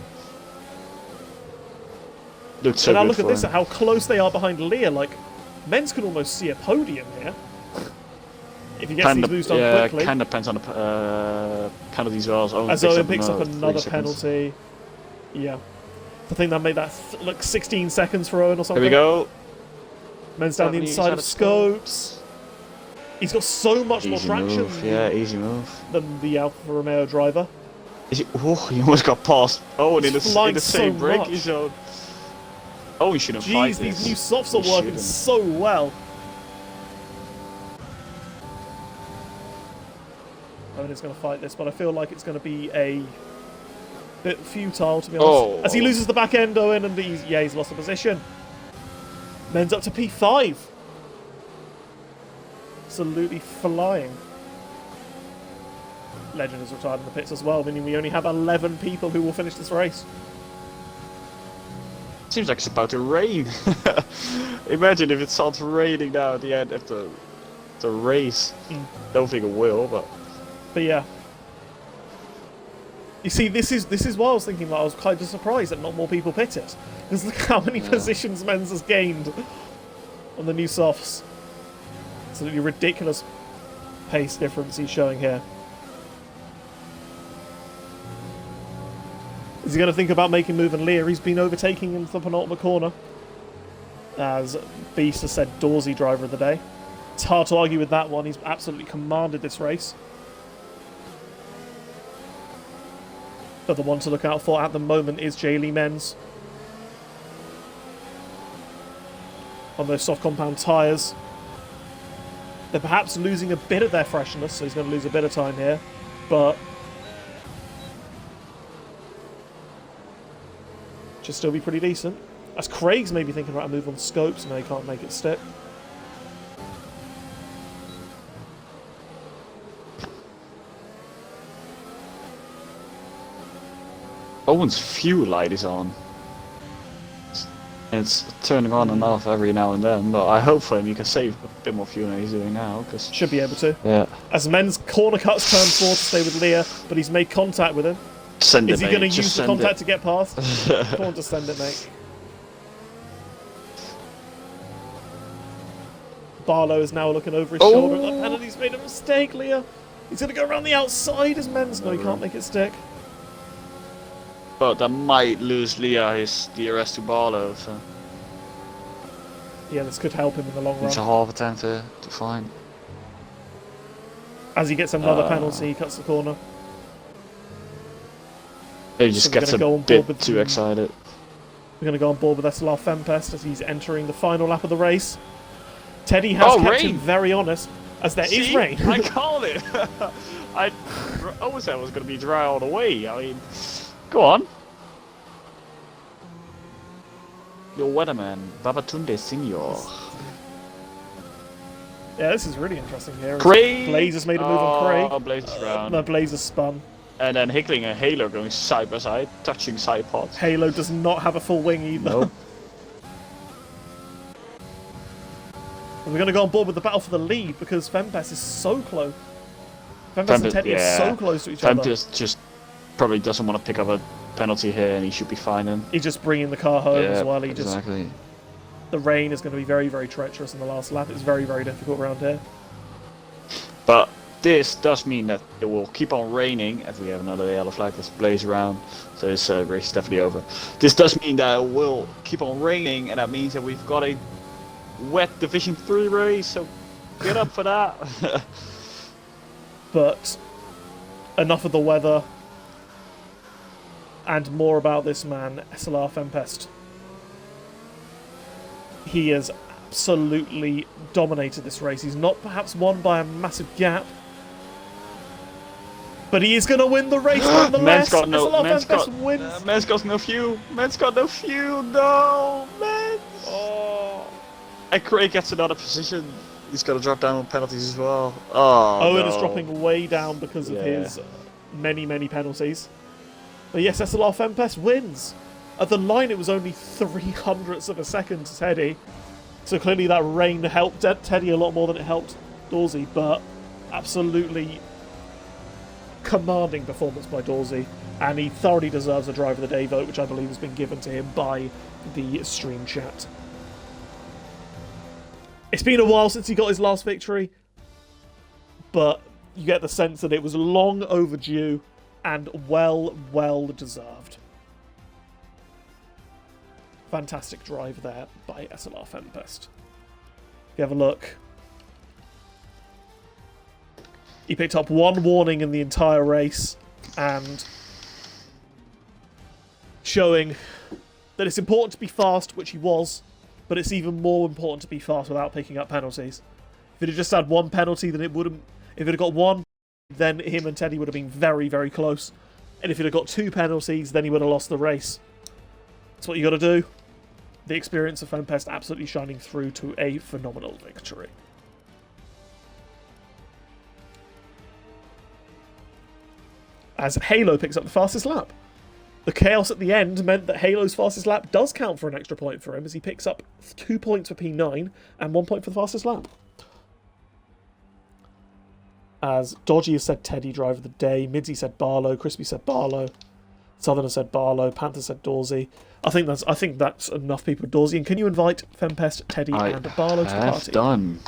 Looked so And now good look at for this, him. at how close they are behind Lear. Like, Menz can almost see a podium here. If he gets these moves done quickly. Kind of depends on the penalties as well. As Owen picks up another penalty. Yeah. I think that made that like 16 seconds for Owen or something. Here we go. Men's down the inside of Scopes. He's got so much more Easy traction move. Yeah, easy move. than the Alfa Romeo driver. Is he? Oh, he almost got past. Oh, and in He's the flying same so braking much. zone. Oh, he shouldn't fight Jeez, this. these new softs are He working shouldn't. so well. Owen is going to fight this, but I feel like it's going to be a bit futile, to be honest. Oh. As he loses the back end, Owen, and he's lost the position. Men's up to P5. Absolutely flying. Legend is retired in the pits as well, meaning we only have 11 people who will finish this race. Seems like it's about to rain. Imagine if it starts raining now at the end of the race. Don't think it will, but yeah. You see, this is what I was thinking. Like, I was kind of surprised that not more people pitted, because look how many positions Menz has gained on the new softs. Absolutely ridiculous pace difference he's showing here. Is he going to think about making move and Lear? He's been overtaking into the penultimate corner. As Beast has said, Dorsey driver of the day. It's hard to argue with that one. He's absolutely commanded this race. But the one to look out for at the moment is Jaylee Menz. On those soft compound tyres. They're perhaps losing a bit of their freshness, so he's going to lose a bit of time here. But should still be pretty decent. As Craig's maybe thinking about a move on scopes, and they can't make it stick. Owen's fuel light is on. It's turning on and off every now and then, but I hope for him you can save a bit more fuel than he's doing now. Cause should be able to. Yeah. As Men's corner cuts turn 4 to stay with Lear, but he's made contact with him. Send it, Is he going to use the contact to get past? Go on, just send it, mate. Barlow is now looking over his shoulder at that penalty. He's made a mistake, Lear. He's going to go around the outside as Men's. No, he can't make it stick. But that might lose Leah his DRS to Barlow, so yeah, this could help him in the long run. it's a half attempt to find. As he gets another penalty, he cuts the corner. He just gets a bit too excited. We're going to go on board with SLR Fempest as he's entering the final lap of the race. Teddy has kept him very honest, as there is rain. I called it! I always said it was going to be dry all the way. I mean, go on. Your weatherman, Babatunde Senior. Yeah, this is really interesting here. Craig! Blaze has made a move on Craig. Oh, Blaze is round. No, Blaze has spun. And then Hickling and Halo going side by side, touching side pods. Halo does not have a full wing either. Nope. We're going to go on board with the battle for the lead because Fempest is so close. Fempest and Teddy are so close to each other. Fempest just probably doesn't want to pick up a penalty here and he should be fine then. He's just bringing the car home as well. Exactly. The rain is going to be very, very treacherous in the last lap. It's very, very difficult around here. But this does mean that it will keep on raining as we have another yellow flag that's blaze around. So this race is definitely over. This does mean that it will keep on raining, and that means that we've got a wet Division 3 race, so get up for that. But enough of the weather and more about this man, SLR Fempest. He has absolutely dominated this race. He's not perhaps won by a massive gap, but he is going to win the race nonetheless. Men's got no fuel. Men's got no fuel. No, Men's. Oh. And Craig gets another position. He's got to drop down on penalties as well. Oh, Owen is dropping way down because of his many, many penalties. But yes, SLR Fempest wins. At the line, it was only 0.03 of a second to Teddy. So clearly that rain helped Teddy a lot more than it helped Dorsey. But absolutely commanding performance by Dorsey. And he thoroughly deserves a Driver of the Day vote, which I believe has been given to him by the stream chat. It's been a while since he got his last victory, but you get the sense that it was long overdue and well deserved. Fantastic drive there by SLR Fempest. If you have a look, he picked up one warning in the entire race and showing that it's important to be fast, which he was, but it's even more important to be fast without picking up penalties. If it had just had one penalty, then it wouldn't. If it had got one, then him and Teddy would have been very, very close. And if it had got two penalties, then he would have lost the race. That's what you got to do. The experience of Fempest absolutely shining through to a phenomenal victory. As Halo picks up the fastest lap. The chaos at the end meant that Halo's fastest lap does count for an extra point for him, as he picks up 2 points for P9 and 1 point for the fastest lap. As Dodgy has said Teddy driver of the day, Midzy said Barlow, Crispy said Barlow, Southerner said Barlow. Panther said Dorsey. I think that's enough people with Dorsey. And can you invite Fempest, Teddy, and Barlow to the party? Done.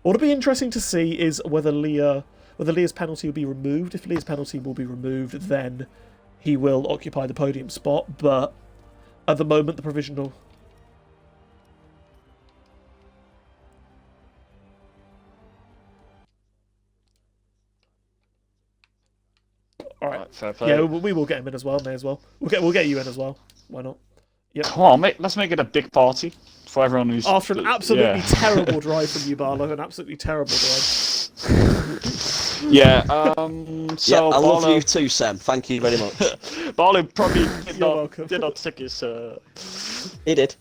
What'll be interesting to see is whether Leah's penalty will be removed. If Leah's penalty will be removed, then he will occupy the podium spot. But at the moment, the provisional. All right. Fair play. Yeah, we will get him in as well. May as well. We'll get you in as well. Why not? Yep. Come on, mate. Let's make it a big party for everyone who's. After an absolutely terrible drive from you, Barlow, an absolutely terrible drive. Yeah. So I love you too, Sam. Thank you very much. Barlow probably welcome. did not take his. He did.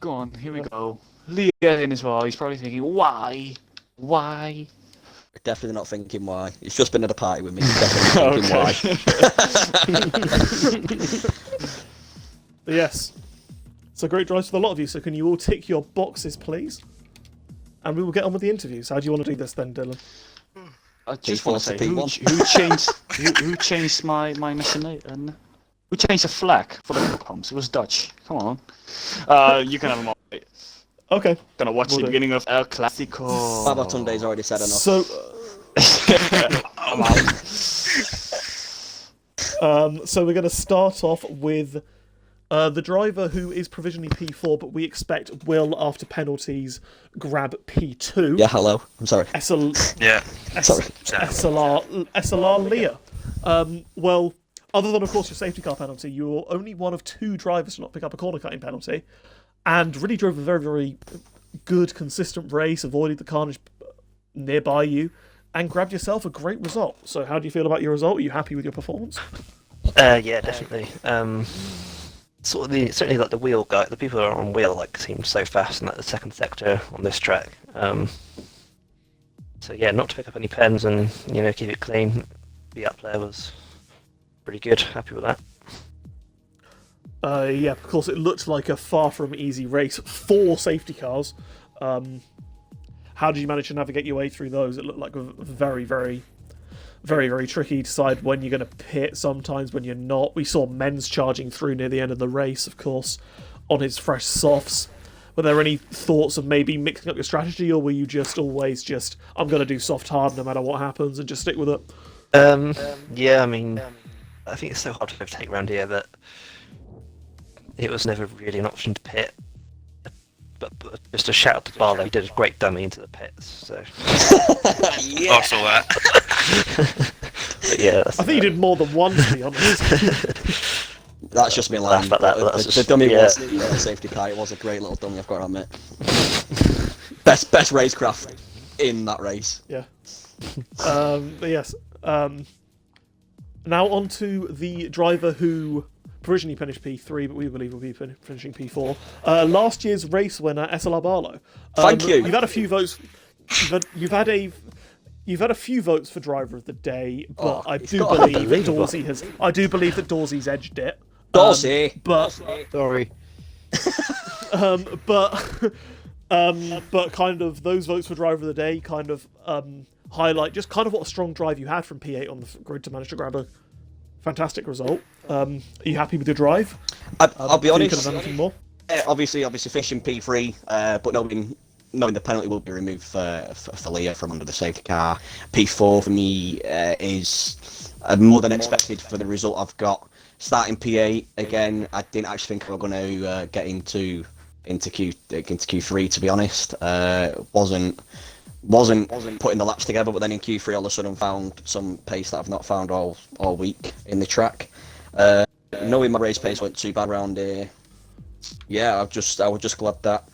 Go on, here we go. Leah in as well. He's probably thinking, why? Definitely not thinking why. He's just been at a party with me. Definitely thinking why. Yes. It's a great drive for a lot of you, so can you all tick your boxes, please? And we will get on with the interviews. How do you want to do this then, Dylan? I just P4 want to say, to who changed my nationality? Who changed the flag for the pumps? It was Dutch. Come on. You can have them all. Okay. Gonna watch the beginning of El Clasico. Babatunde's already said enough. So, so we're going to start off with the driver who is provisionally P4, but we expect will, after penalties, grab P2. Yeah, hello. I'm sorry. Sorry. SLR Leah. Well, other than, of course, your safety car penalty, you're only one of 2 drivers to not pick up a corner cutting penalty, and really drove a very, very good, consistent race, avoided the carnage nearby you, and grabbed yourself a great result. So how do you feel about your result? Are you happy with your performance? Yeah, definitely. Certainly like the wheel guy, the people who are on wheel seemed so fast in the second sector on this track. So yeah, not to pick up any pens and keep it clean, be up there was pretty good. Happy with that. Yeah, of course, it looked like a far from easy race. 4 safety cars. How did you manage to navigate your way through those? It looked like very, very, very, very tricky to decide when you're going to pit, sometimes when you're not. We saw Men's charging through near the end of the race, of course, on his fresh softs. Were there any thoughts of maybe mixing up your strategy, or were you just always I'm going to do soft hard no matter what happens and just stick with it? Yeah, I mean, I think it's so hard to overtake around here that it was never really an option to pit. But just a shout out to Barlow, he did a great dummy into the pits. So Yeah. I saw that. but yeah, I think you did more than one, to be honest. That's just me laughing. But the dummy was a safety car. It was a great little dummy, I've got to admit. best racecraft in that race. Yeah. But yes. Now on to the driver who provisionally finished P3, but we believe will be finishing P4. Last year's race winner, SLR Barlow. Thank you. You've had a few votes. You've had a few votes for driver of the day, but I do believe that Dorsey has. I do believe that Dorsey's edged it. Dorsey. But Sorry. but kind of those votes for driver of the day kind of highlight just kind of what a strong drive you had from P8 on the grid to manage to grab a fantastic result. Are you happy with your drive? I'll be honest. Could have done anything more? Obviously finishing P3, but knowing the penalty will be removed for Leah from under the safety car. P4 for me is more than expected for the result I've got. Starting P8 again, I didn't actually think we were going to get into Q3, to be honest. Wasn't putting the laps together, but then in Q3 all of a sudden found some pace that I've not found all week in the track. Knowing my race pace went too bad around here, yeah, I was just glad that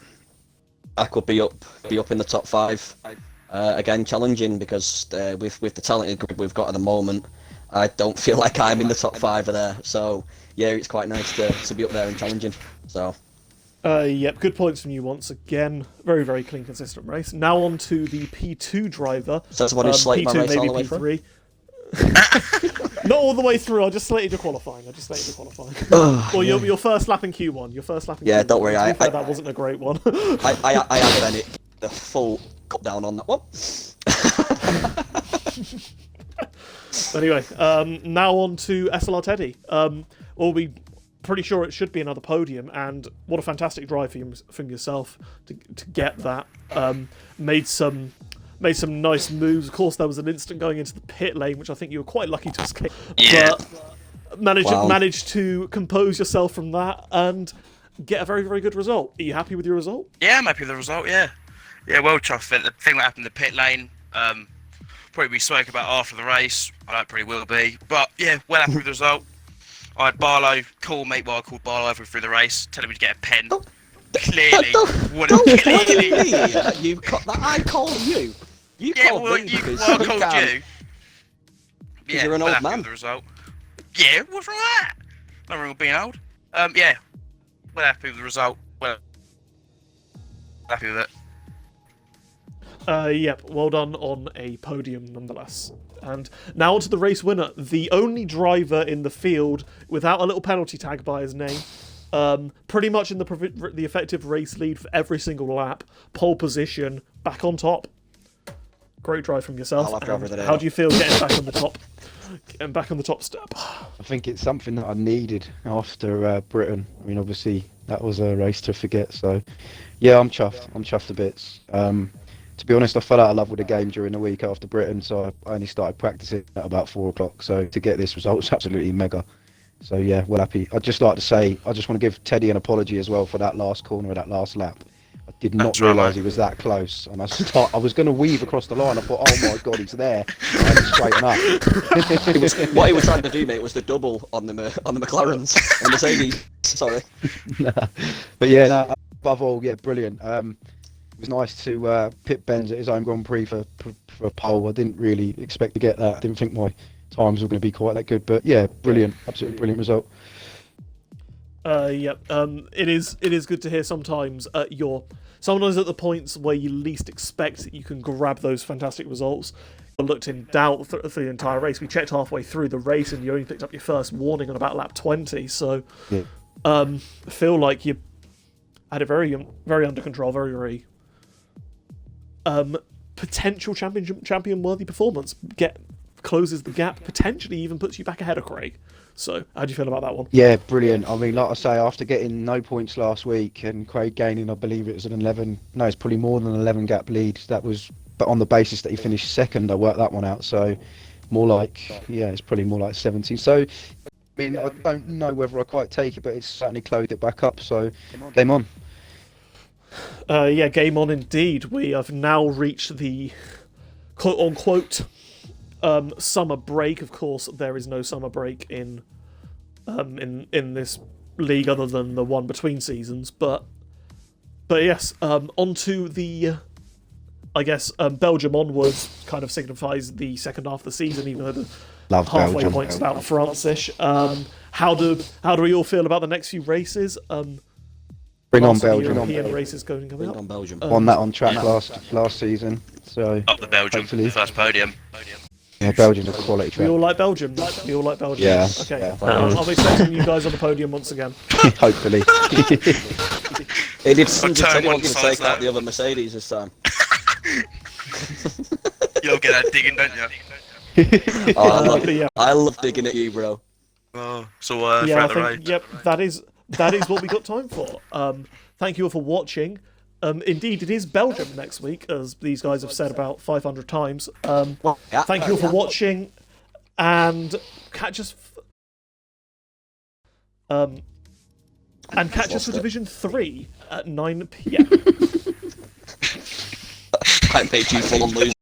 I could be up in the top 5. Again, challenging because with the talented group we've got at the moment, I don't feel like I'm in the top 5 of there. So yeah, it's quite nice to be up there and challenging. So. Yep, good points from you once again. Very, very clean, consistent race. Now on to the P2 driver. So that's what is slated my P2, race maybe all the way P3. Not all the way through. I just slated your qualifying. Well, your first lap in Q1. Yeah, don't worry. That wasn't a great one. I had Bennett the full cut down on that one. Anyway, now on to SLR Teddy. Well, we pretty sure it should be another podium, and what a fantastic drive from yourself to get that. Made some nice moves. Of course, there was an instant going into the pit lane, which I think you were quite lucky to escape. Yeah. But managed to compose yourself from that and get a very, very good result. Are you happy with your result? Yeah, I'm happy with the result, yeah. Yeah, well chuffed. The thing that happened in the pit lane, probably be spoke about after the race. I don't probably will be. But yeah, well happy with the result. I had Barlow call me, well, I called Barlow through the race, telling me to get a pen. Clearly. I called you. You Yeah, called well, me I because called can. you. Yeah, You're an well old happy man. with the result. Yeah, what's wrong with that? Nothing wrong with being old. Yeah, well happy with the result. Well happy with it. Yep, well done on a podium nonetheless. And now onto the race winner, the only driver in the field without a little penalty tag by his name. Pretty much in the effective race lead for every single lap. Pole position, back on top. Great drive from yourself. How do you feel getting back on the top? Getting back on the top step. I think it's something that I needed after Britain. I mean, obviously that was a race to forget. So, yeah, I'm chuffed. I'm chuffed to bits. To be honest, I fell out of love with the game during the week after Britain, so I only started practicing at about 4 o'clock. So to get this result was absolutely mega. So yeah, well happy. I'd just like to say, I just want to give Teddy an apology as well for that last corner of that last lap. I did not realise he was that close, and I was going to weave across the line. I thought, oh my god, he's there. I had to straighten up. What he was trying to do, mate, was the double on the McLarens and Mercedes. Sorry. But yeah, no, above all, yeah, brilliant. It was nice to pit Benz at his own Grand Prix for a pole. I didn't really expect to get that. I didn't think my times were going to be quite that good, but yeah, brilliant, absolutely brilliant result. Yep. It is good to hear sometimes at the points where you least expect that you can grab those fantastic results. I looked in doubt for the entire race. We checked halfway through the race, and you only picked up your first warning on about lap 20. So, Yeah. I feel like you had it very, very under control, very, very potential champion worthy performance. Closes the gap, potentially even puts you back ahead of Craig. So, how do you feel about that one? Yeah, brilliant. I mean, like I say, after getting no points last week and Craig gaining, I believe it was an 11, no, it's probably more than an 11 gap lead. That was, but on the basis that he finished second, I worked that one out. So, more like, yeah, it's probably more like 17. So, I mean, I don't know whether I quite take it, but it's certainly closed it back up. So, game on. Yeah, game on indeed. We have now reached the quote-unquote summer break. Of course, there is no summer break in this league other than the one between seasons. But yes, onto the I guess Belgium onwards kind of signifies the second half of the season, even though the halfway Belgium. point's about France-ish. How do we all feel about the next few races? Bring on lots of Belgium. European races coming up. on Belgium. Won that on track last season. So Up the Belgium, hopefully, first podium. yeah, Belgium's a quality We track. all like Belgium. We all like Belgium. Yeah. Okay. Yeah. I'm expecting you guys on the podium once again. Hopefully. He did turn anyone one can size take out now. the other Mercedes this time. You'll get that digging, don't you? Oh, But yeah, I love digging at you, bro. Oh, so yeah, I throughout the think race. yep, that is what we got time for. Thank you all for watching. Indeed, it is Belgium next week, as these guys have said about 500 times. Thank you all for watching, and catch us. Catch us for Division 3 at 9 PM. I made you full on lose.